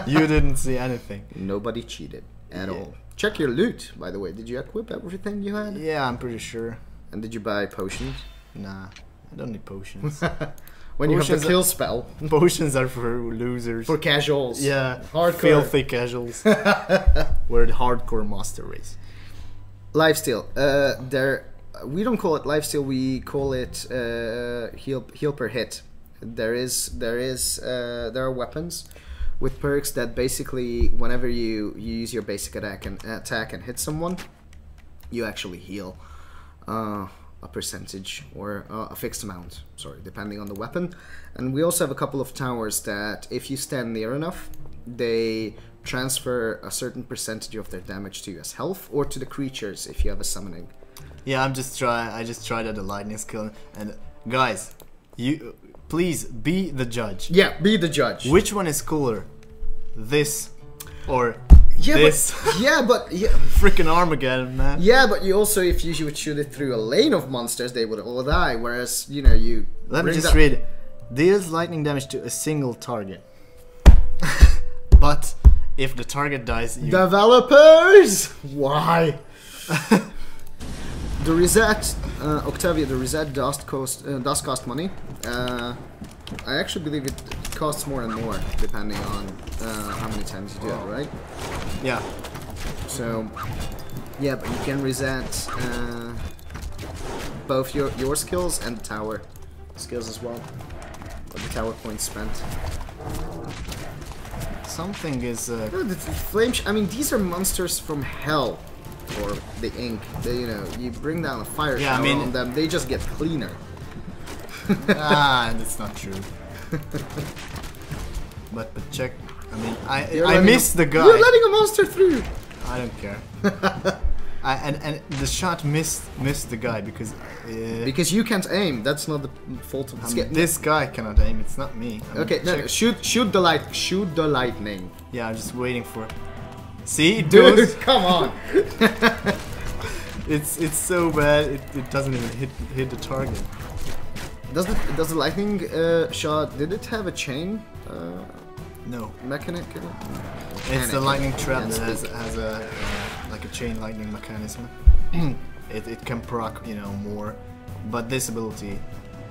You didn't see anything. Nobody cheated at all. Check your loot, by the way. Did you equip everything you had? Yeah, I'm pretty sure. And did you buy potions? Nah, I don't need potions. When you have the kill spell. Potions are for losers. For casuals. Yeah, hardcore. Filthy casuals. Where the hardcore master is. Lifesteal. We don't call it lifesteal. We call it heal per hit. There are weapons with perks that basically whenever you use your basic attack and hit someone, you actually heal a percentage or a fixed amount, sorry, depending on the weapon. And we also have a couple of towers that if you stand near enough, they transfer a certain percentage of their damage to you as health or to the creatures if you have a summoning. Yeah, I just tried out the lightning skill, and guys, you please be the judge. Yeah, be the judge. Which one is cooler? This or Yeah, this? but Freaking Armageddon, man. yeah, but you also, if you would shoot it through a lane of monsters, they would all die. Whereas, you know, you Let me bring just read. Deals lightning damage to a single target. But if the target dies, you... Developers! Why? The reset, Octavia, the reset does cost money. I actually believe it costs more and more depending on how many times you do it, right? Yeah. So, yeah, but you can reset both your skills and tower skills as well. Or the tower points spent. Something is... No, the flame... I mean, these are monsters from hell. Or the ink. They, you know, you bring down a fire shower on them, they just get cleaner. That's not true. But check... I mean, I missed the guy. You're letting a monster through! I don't care. And the shot missed the guy because... because you can't aim. That's not the fault of the skill. This guy cannot aim. It's not me. Okay, no, shoot the light. Shoot the lightning. Yeah, I'm just waiting for... See, dude, come on. It's so bad. It doesn't even hit the target. Does the lightning shot? Did it have a chain? No. Mechanic? It's the lightning trap that has a like a chain lightning mechanism. it can proc, you know, more, but this ability,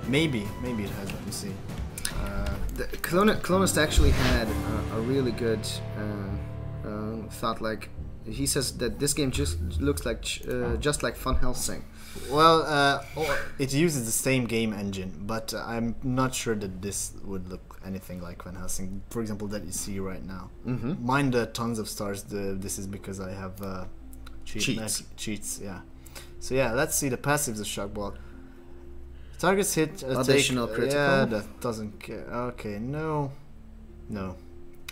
maybe it has. Let me see. The Clonist actually had a really good thought. Like, he says that this game just looks like just like Van Helsing. Well, it uses the same game engine, but I'm not sure that this would look anything like Van Helsing. For example, that you see right now. Mind the tons of stars. This is because I have cheats. Yeah. So yeah, let's see the passives of Shock Block. Targets hit additional critical. Yeah, that doesn't care. Okay, no.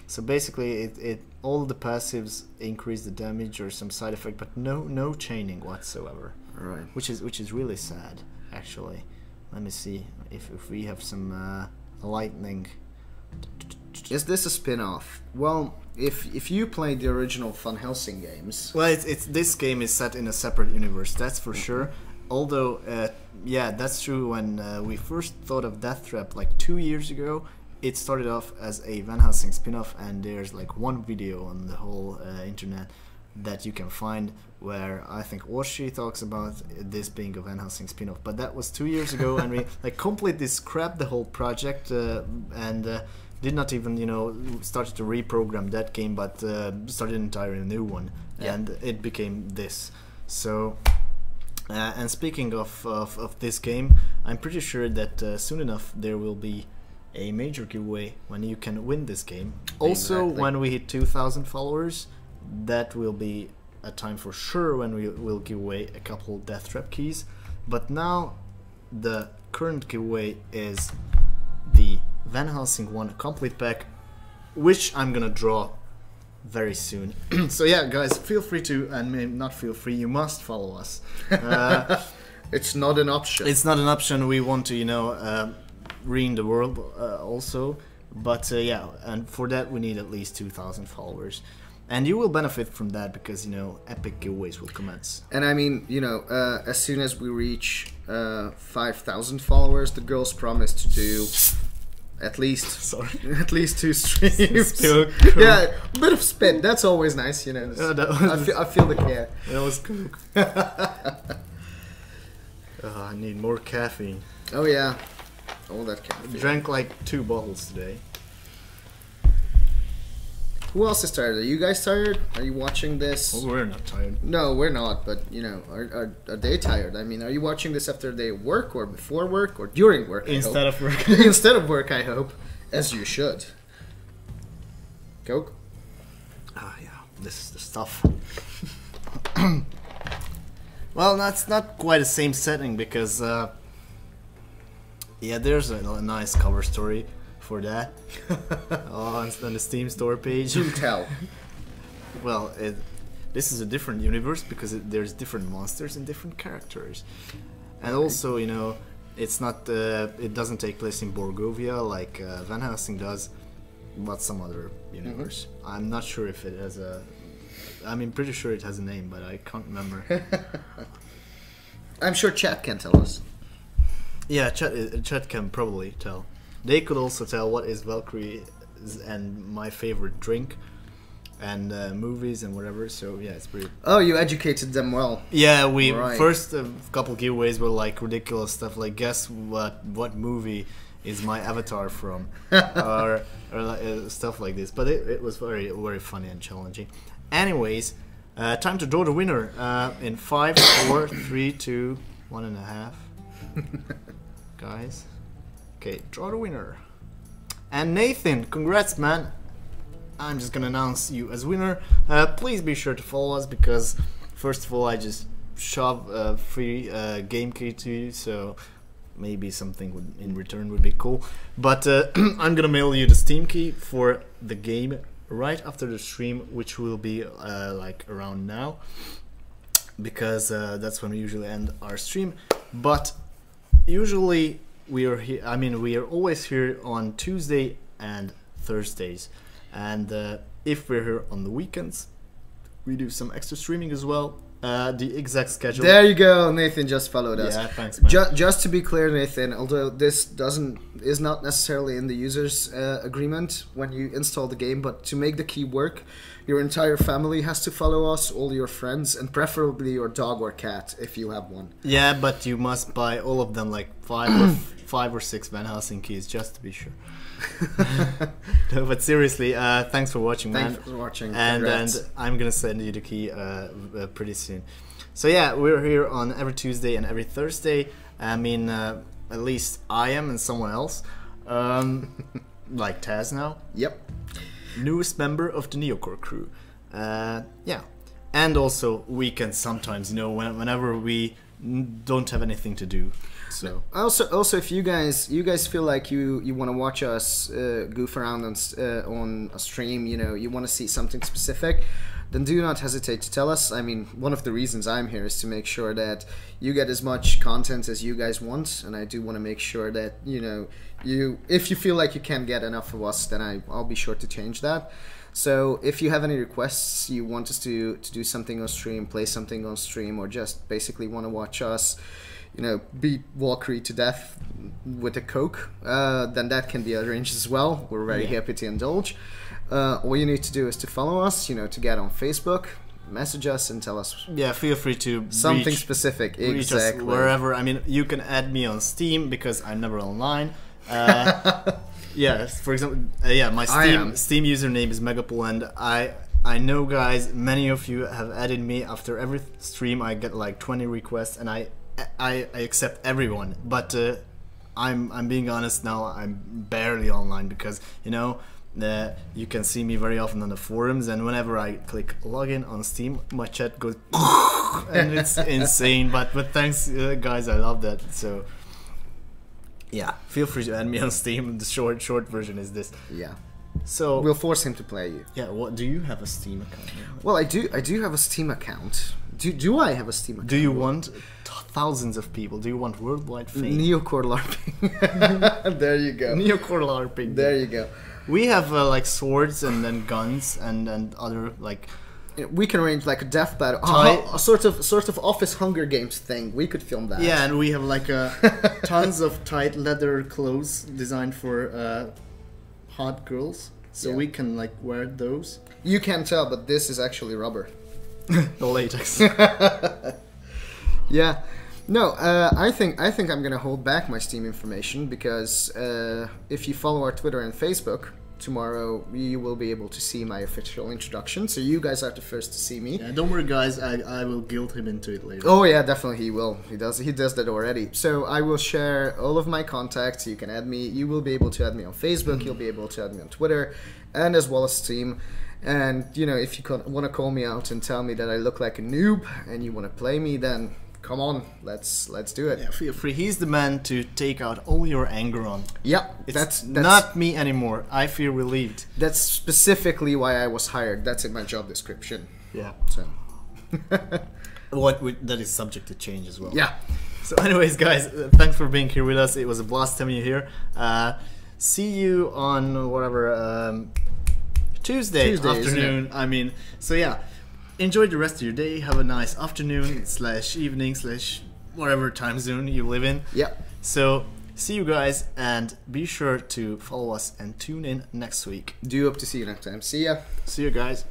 So basically, it all the passives increase the damage or some side effect, but no chaining whatsoever. Right. Which is really sad, actually. Let me see if we have some lightning. Is this a spin-off? Well, if you played the original Van Helsing games... Well, it's this game is set in a separate universe, that's for sure. Although, yeah, that's true. When we first thought of Death Trap like 2 years ago, it started off as a Van Helsing spin-off, and there's like one video on the whole internet that you can find where I think Oshi talks about this being a Van Helsing spin-off. But that was 2 years ago, and we like completely scrapped the whole project and did not even, you know, started to reprogram that game, but started an entirely new one, and it became this. So, and speaking of this game, I'm pretty sure that soon enough there will be a major giveaway when you can win this game. Also, when we hit 2,000 followers, that will be a time for sure when we will give away a couple Death Trap keys. But now the current giveaway is the Van Helsing 1 complete pack, which I'm gonna draw very soon. So yeah, guys, feel free to, and maybe not feel free, you must follow us. It's not an option. It's not an option. We want to, you know, ruin the world also. But yeah, and for that we need at least 2,000 followers. And you will benefit from that because, you know, epic giveaways will commence. And I mean, you know, as soon as we reach 5,000 followers, the girls promise to do at least at least 2 streams. Still cool. Yeah, a bit of spit. That's always nice, you know. I feel the care. That was cool. I need more caffeine. Oh yeah, all that caffeine. Drank like 2 bottles today. Who else is tired? Are you guys tired? Are you watching this? Well, we're not tired. No, we're not, but, you know, are they tired? I mean, are you watching this after a day of work, or before work, or during work? Instead of work. Instead of work, I hope. As you should. Coke? Ah, yeah, this is the stuff. Well, that's not quite the same setting because, yeah, there's a nice cover story for that on the Steam store page. Do tell. Well, this is a different universe because there's different monsters and different characters, and also, you know, it's not. It doesn't take place in Borgovia like Van Helsing does, but some other universe. I'm not sure if it has a. I'm pretty sure it has a name, but I can't remember. I'm sure chat can tell us. Yeah, chat can probably tell. They could also tell what is Valkyrie and my favorite drink, and movies and whatever. So yeah, it's pretty. Oh, you educated them well. Yeah, we Right. first couple giveaways were like ridiculous stuff, like guess what movie is my avatar from, or stuff like this. But it was very funny and challenging. Anyways, time to draw the winner in 5, 4, 3, 2, 1.5. Guys, okay, draw the winner. And Nathan, congrats, man! I'm just gonna announce you as winner. Please be sure to follow us because, first of all, I just shove a free game key to you, so maybe something in return would be cool. But I'm gonna mail you the Steam key for the game right after the stream, which will be like around now, because that's when we usually end our stream. But usually we are here. I mean, we are always here on Tuesday and Thursdays. And if we're here on the weekends, we do some extra streaming as well. The exact schedule. There you go, Nathan just followed us. Yeah, thanks, man. Just to be clear, Nathan, although this is not necessarily in the user's agreement when you install the game, but to make the key work, your entire family has to follow us, all your friends, and preferably your dog or cat if you have one. Yeah, but you must buy all of them, like 5 or 6 Van Helsing keys, just to be sure. No, but seriously, thanks for watching, man. Thanks for watching. And I'm gonna send you the key pretty soon. So yeah, we're here on every Tuesday and every Thursday. I mean, at least I am and someone else, like Taz now. Yep. Newest member of the Neocore crew. Yeah, and also weekends sometimes. You know, whenever we don't have anything to do. So also if you guys feel like you want to watch us goof around on a stream, you know, you want to see something specific, then do not hesitate to tell us. I mean, one of the reasons I'm here is to make sure that you get as much content as you guys want, and I do want to make sure that, you know, if you feel like you can't get enough of us, then I'll be sure to change that. So if you have any requests, you want us to do something on stream, play something on stream, or just basically want to watch us, you know, beat Valkyrie to death with a Coke, then that can be arranged as well. We're very happy to indulge. All you need to do is to follow us, you know, to get on Facebook, message us and tell us. Yeah, feel free to something specific. Reach exactly. Us wherever. I mean, you can add me on Steam because I'm never online. Yeah, for example, yeah, my Steam username is Megapol, and I know, guys, many of you have added me. After every stream I get like 20 requests, and I accept everyone, but I'm being honest now, I'm barely online because, you know, you can see me very often on the forums, and whenever I click login on Steam, my chat goes and it's insane. But thanks, guys, I love that. So yeah, feel free to add me on Steam. The short version is this. Yeah. So we'll force him to play you. Yeah. What do you have a Steam account? Well, I do have a Steam account. Do I have a Steam account? Do you want thousands of people? Do you want worldwide fame? Neocore LARPing. There you go. Neocore LARPing. There you go. We have like swords and then guns and other like. We can arrange like a death battle, a sort of Office Hunger Games thing. We could film that. Yeah, and we have like tons of tight leather clothes designed for hot girls, so we can like wear those. You can't tell, but this is actually rubber. The latex. Yeah. No, I think I'm gonna hold back my Steam information because if you follow our Twitter and Facebook, tomorrow you will be able to see my official introduction. So you guys are the first to see me. Yeah, don't worry, guys. I will guilt him into it later. Oh yeah, definitely he will. He does that already. So I will share all of my contacts. You can add me. You will be able to add me on Facebook. You'll be able to add me on Twitter, and as well as Steam. And you know, if you want to call me out and tell me that I look like a noob and you want to play me, then come on, let's do it. Yeah, feel free. He's the man to take out all your anger on. Yeah, that's not me anymore. I feel relieved. That's specifically why I was hired. That's in my job description. Yeah. So. That is subject to change as well. Yeah. So, anyways, guys, thanks for being here with us. It was a blast having you here. See you on whatever Tuesday afternoon. I mean, so yeah. Enjoy the rest of your day. Have a nice afternoon / evening / whatever time zone you live in. Yeah. So see you guys, and be sure to follow us and tune in next week. Do hope to see you next time. See ya. See you guys.